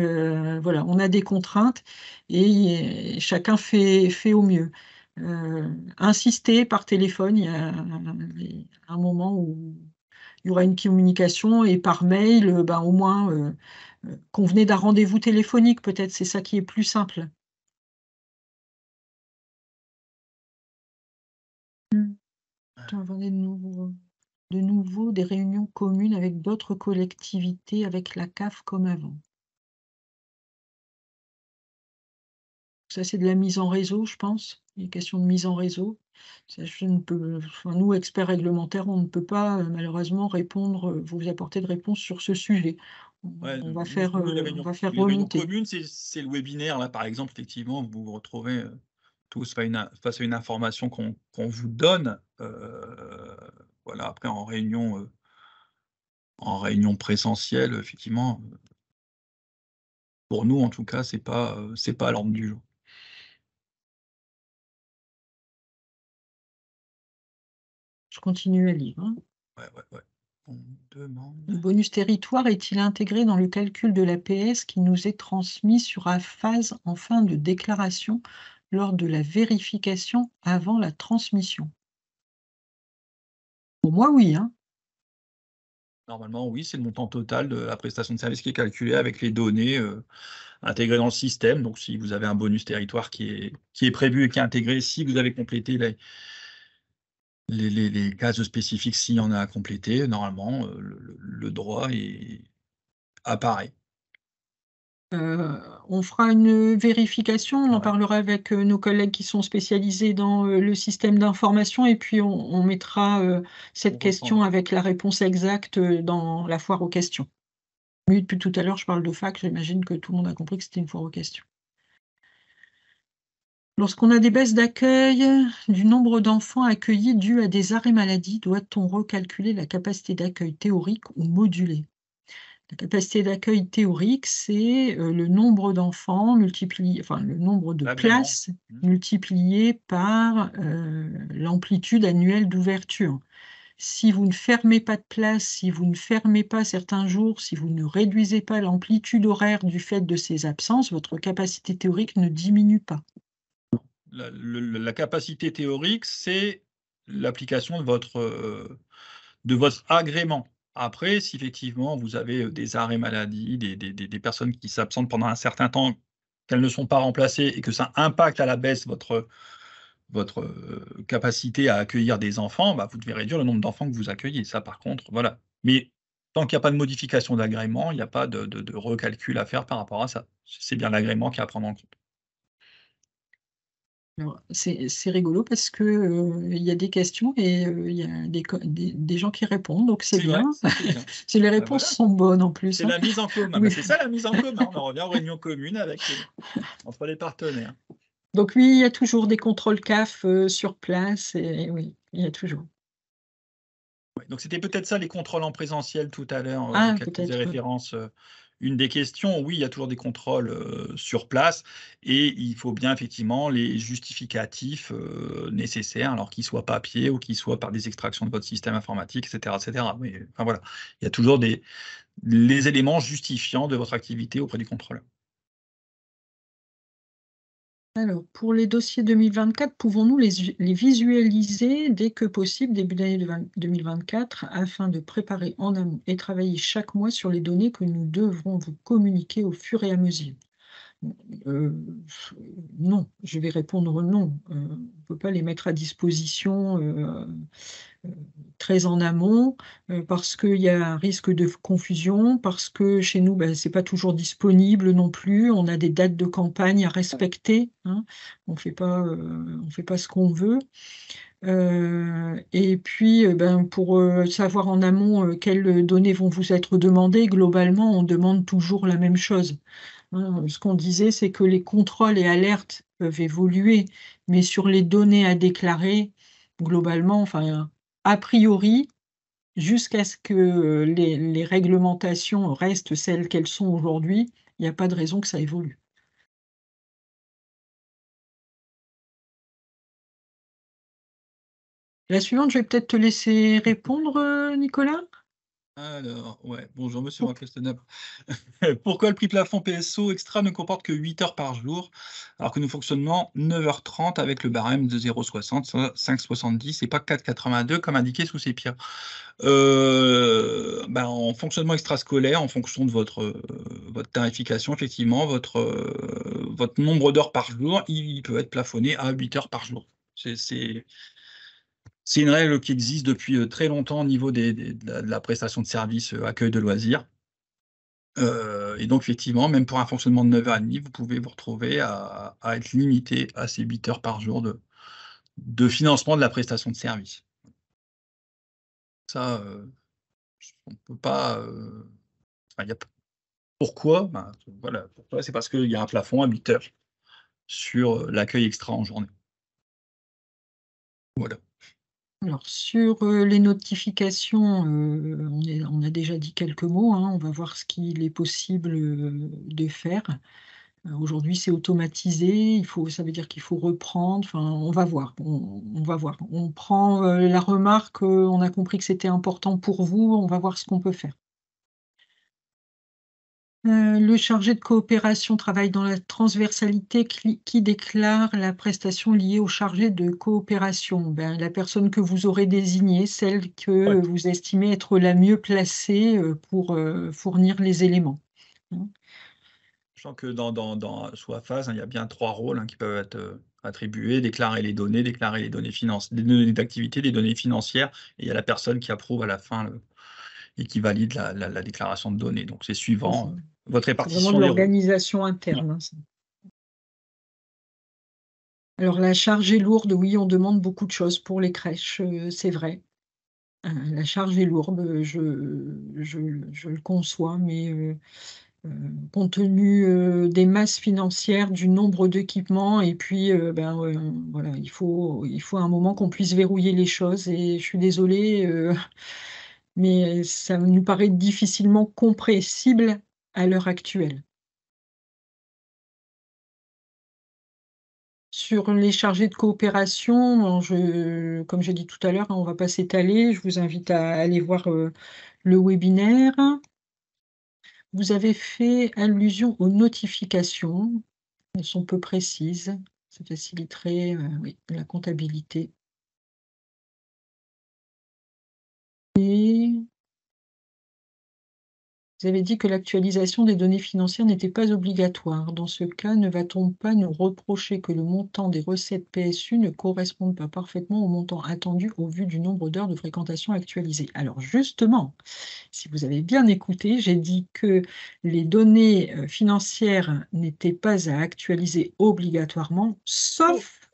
voilà, on a des contraintes et chacun fait au mieux. Insister par téléphone, il y a un moment où il y aura une communication et par mail, au moins convenez d'un rendez-vous téléphonique, peut-être, c'est ça qui est plus simple. J'en ai de nouveau des réunions communes avec d'autres collectivités, avec la CAF comme avant. Ça, c'est de la mise en réseau, je pense. Il est question de mise en réseau. Ça, nous, experts réglementaires, on ne peut pas malheureusement vous apporter de réponse sur ce sujet.
Ouais,
On va
nous,
faire,
nous,
on va faire
les réunions
remonter.
communes, c'est le webinaire, là, par exemple, effectivement, vous vous retrouvez tous face à une information qu'on vous donne. Voilà, après, en réunion présentielle, effectivement, pour nous, en tout cas, c'est pas à l'ordre du jour.
Je continue à lire, hein.
Ouais, ouais, ouais. On demande.
Le bonus territoire est-il intégré dans le calcul de l'APS qui nous est transmis sur la phase en fin de déclaration lors de la vérification avant la transmission? Pour moi, oui, hein.
Normalement, oui, c'est le montant total de la prestation de service qui est calculé avec les données intégrées dans le système. Donc, si vous avez un bonus territoire qui est prévu et qui est intégré, si vous avez complété les cases spécifiques, s'il y en a à compléter, normalement, le droit apparaît.
On fera une vérification, on en
Ouais.
parlera avec nos collègues qui sont spécialisés dans le système d'information et puis on mettra cette
On
question
reprendra.
avec la réponse exacte dans la foire aux questions. Oui, depuis tout à l'heure, je parle de fac, j'imagine que tout le monde a compris que c'était une foire aux questions. Lorsqu'on a des baisses d'accueil du nombre d'enfants accueillis dû à des arrêts maladie, doit-on recalculer la capacité d'accueil théorique ou modulée? La capacité d'accueil théorique, c'est le nombre d'enfants multiplié, enfin le nombre de
L'agrément.
places multiplié par l'amplitude annuelle d'ouverture. Si vous ne fermez pas de place, si vous ne fermez pas certains jours, si vous ne réduisez pas l'amplitude horaire du fait de ces absences, votre capacité théorique ne diminue pas.
La capacité théorique, c'est l'application de votre agrément. Après, si effectivement vous avez des arrêts maladie, des personnes qui s'absentent pendant un certain temps, qu'elles ne sont pas remplacées et que ça impacte à la baisse votre capacité à accueillir des enfants, bah, vous devez réduire le nombre d'enfants que vous accueillez. Ça, par contre, voilà. Mais tant qu'il n'y a pas de modification d'agrément, il n'y a pas de recalcul à faire par rapport à ça. C'est bien l'agrément qui est à prendre en compte.
Alors, c'est rigolo parce que il y a des questions et il y a des gens qui répondent, donc c'est
C'est vrai,
bien.
ça c'est bien.
Les
Bah,
réponses
voilà,
sont bonnes en plus,
c'est
hein.
la mise en commun. Bah,
Oui.
c'est ça la mise en commun. On en revient aux réunions communes entre les partenaires.
Donc oui, il y a toujours des contrôles CAF sur place et oui, il y a toujours.
Ouais, donc c'était peut-être ça les contrôles en présentiel tout à l'heure,
Ah,
auxquels faisait
peut-être, oui.
référence, une des questions. Oui, il y a toujours des contrôles, sur place et il faut bien effectivement les justificatifs, nécessaires, alors qu'ils soient papier ou qu'ils soient par des extractions de votre système informatique et cetera. Oui, enfin voilà, il y a toujours les éléments justifiants de votre activité auprès du contrôleur.
Alors, pour les dossiers 2024, pouvons-nous les visualiser dès que possible, début d'année 2024, afin de préparer en amont et travailler chaque mois sur les données que nous devrons vous communiquer au fur et à mesure? Euh, non, je vais répondre non. On ne peut pas les mettre à disposition très en amont, parce qu'il y a un risque de confusion, parce que chez nous, ce n'est pas toujours disponible non plus. On a des dates de campagne à respecter, hein. On fait pas ce qu'on veut. Et puis, pour savoir en amont quelles données vont vous être demandées, globalement, on demande toujours la même chose, hein. Ce qu'on disait, c'est que les contrôles et alertes peuvent évoluer, mais sur les données à déclarer, globalement, enfin, a priori, jusqu'à ce que les réglementations restent celles qu'elles sont aujourd'hui, il n'y a pas de raison que ça évolue. La suivante, je vais peut-être te laisser répondre, Nicolas?
Alors, ouais, bonjour monsieur
Pour
Castaner. Pourquoi le prix plafond PSO extra ne comporte que 8 heures par jour, alors que nous fonctionnons 9h30 avec le barème de 0,60, soit 5,70 et pas 4,82 comme indiqué sous ces pires. En fonctionnement extrascolaire, en fonction de votre tarification, effectivement, votre nombre d'heures par jour, il peut être plafonné à 8 heures par jour. C'est une règle qui existe depuis très longtemps au niveau de la prestation de service accueil de loisirs. Et donc, effectivement, même pour un fonctionnement de 9h30, vous pouvez vous retrouver à être limité à ces 8 heures par jour de financement de la prestation de service. Ça, on ne peut pas. Enfin, pourquoi? Voilà, pourquoi? C'est parce qu'il y a un plafond à 8 heures sur l'accueil extra en journée. Voilà.
Alors sur, les notifications, on a déjà dit quelques mots, hein. On va voir ce qu'il est possible, de faire. Aujourd'hui, c'est automatisé, ça veut dire qu'il faut reprendre, enfin, on va voir, on va voir. On prend, la remarque, on a compris que c'était important pour vous, on va voir ce qu'on peut faire. Le chargé de coopération travaille dans la transversalité qui déclare la prestation liée au chargé de coopération? La personne que vous aurez désignée, celle
Ouais.
que vous estimez être la mieux placée, pour, fournir les éléments, hein.
Sachant que sous APHASE, il y a bien 3 rôles, qui peuvent être, attribués: déclarer les données des données d'activité, des données financières, et il y a la personne qui approuve à la fin et qui valide la déclaration de données. Donc c'est
C'est
suivant,
ça.
votre
C'est vraiment
répartition
de
des rôles.
l'organisation
Ouais.
interne, hein, ça. Alors la charge est lourde, oui, on demande beaucoup de choses pour les crèches, c'est vrai. La charge est lourde, je le conçois, mais compte tenu, des masses financières, du nombre d'équipements et puis, voilà, il faut un moment qu'on puisse verrouiller les choses et je suis désolée, mais ça nous paraît difficilement compressible à l'heure actuelle. Sur les chargés de coopération, comme j'ai dit tout à l'heure, hein, on ne va pas s'étaler. Je vous invite à aller voir, le webinaire. Vous avez fait allusion aux notifications. Elles sont peu précises. Ça faciliterait, oui, la comptabilité. Et vous avez dit que l'actualisation des données financières n'était pas obligatoire. Dans ce cas, ne va-t-on pas nous reprocher que le montant des recettes PSU ne corresponde pas parfaitement au montant attendu au vu du nombre d'heures de fréquentation actualisées? Alors justement, si vous avez bien écouté, j'ai dit que les données financières n'étaient pas à actualiser obligatoirement, sauf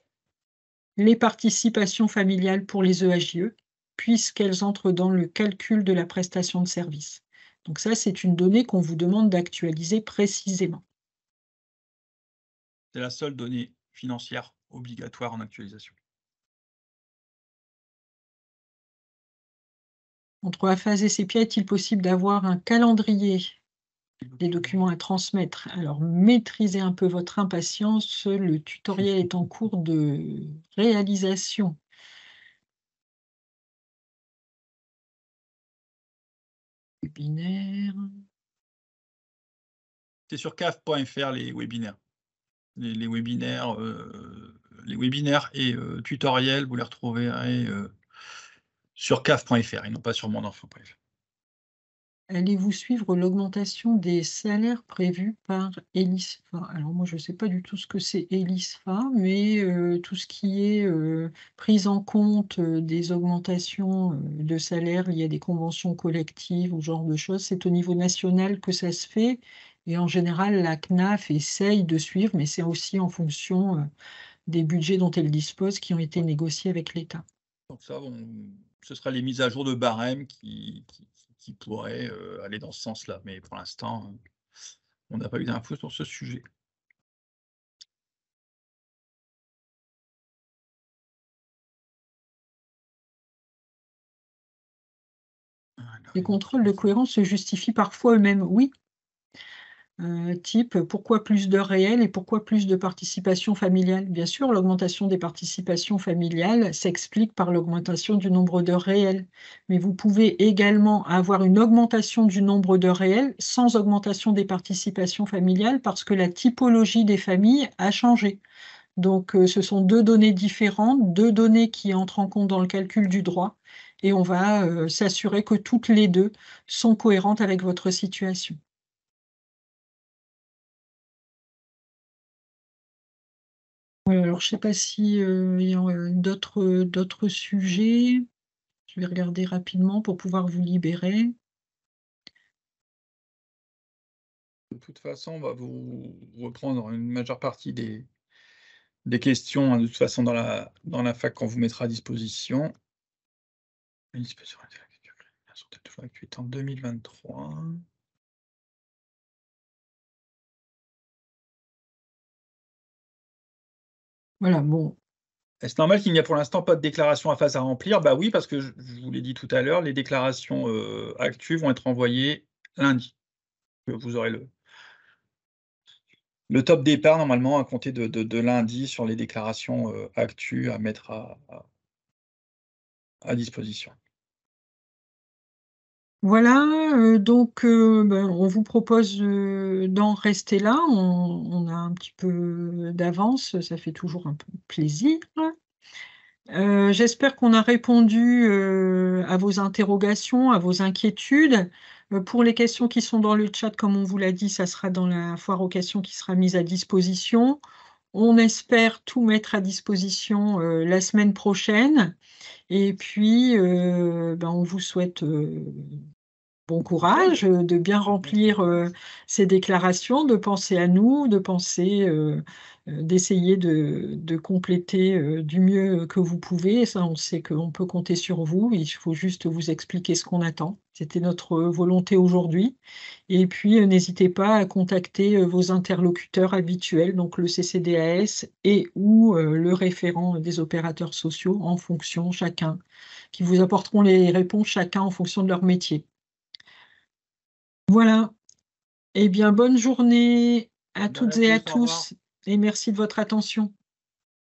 les participations familiales pour les EHIE, puisqu'elles entrent dans le calcul de la prestation de service. Donc ça, c'est une donnée qu'on vous demande d'actualiser précisément.
C'est la seule donnée financière obligatoire en actualisation.
Entre APHASE et SEPIA, est-il possible d'avoir un calendrier des documents à transmettre? Alors, maîtrisez un peu votre impatience, le tutoriel est en cours de réalisation. Webinaire.
C'est sur caf.fr les webinaires. les webinaires et tutoriels, vous les retrouverez sur caf.fr et non pas sur monenfant.fr.
Allez-vous suivre l'augmentation des salaires prévus par Elisfa? Alors moi, je ne sais pas du tout ce que c'est Elisfa, mais tout ce qui est prise en compte des augmentations de salaires liées à des conventions collectives ou ce genre de choses, c'est au niveau national que ça se fait. Et en général, la CNAF essaye de suivre, mais c'est aussi en fonction des budgets dont elle dispose qui ont été négociés avec l'État.
Donc ça, ce sera les mises à jour de barème qui pourraient aller dans ce sens-là. Mais pour l'instant, on n'a pas eu d'infos sur ce sujet.
Les contrôles de cohérence se justifient parfois eux-mêmes, oui. Type, pourquoi plus d'heures réelles et pourquoi plus de participation familiale? Bien sûr, l'augmentation des participations familiales s'explique par l'augmentation du nombre d'heures réelles. Mais vous pouvez également avoir une augmentation du nombre d'heures réelles sans augmentation des participations familiales parce que la typologie des familles a changé. Donc, ce sont deux données différentes, deux données qui entrent en compte dans le calcul du droit et on va s'assurer que toutes les deux sont cohérentes avec votre situation. Alors, je ne sais pas si il y a d'autres sujets. Je vais regarder rapidement pour pouvoir vous libérer.
De toute façon, on va vous reprendre une majeure partie des questions, hein, de toute façon dans la FAQ qu'on vous mettra à disposition. Les dispositions sont toujours actuelles en 2023.
Voilà, bon.
Est-ce normal qu'il n'y a pour l'instant pas de déclaration à phase à remplir? Bah oui, parce que je vous l'ai dit tout à l'heure, les déclarations actu vont être envoyées lundi. Vous aurez le top départ normalement à compter de lundi sur les déclarations actu à mettre à disposition.
Voilà, donc on vous propose d'en rester là. On a un petit peu d'avance, ça fait toujours un peu plaisir. J'espère qu'on a répondu à vos interrogations, à vos inquiétudes. Pour les questions qui sont dans le chat, comme on vous l'a dit, ça sera dans la foire aux questions qui sera mise à disposition. On espère tout mettre à disposition la semaine prochaine. Et puis, on vous souhaite bon courage, de bien remplir ces déclarations, de penser à nous, de penser, d'essayer de compléter du mieux que vous pouvez. Et ça, on sait qu'on peut compter sur vous. Il faut juste vous expliquer ce qu'on attend. C'était notre volonté aujourd'hui. Et puis, n'hésitez pas à contacter vos interlocuteurs habituels, donc le CCDAS et ou le référent des opérateurs sociaux en fonction chacun, qui vous apporteront les réponses chacun en fonction de leur métier. Voilà. Eh bien, bonne journée à toutes et à tous et merci de votre attention.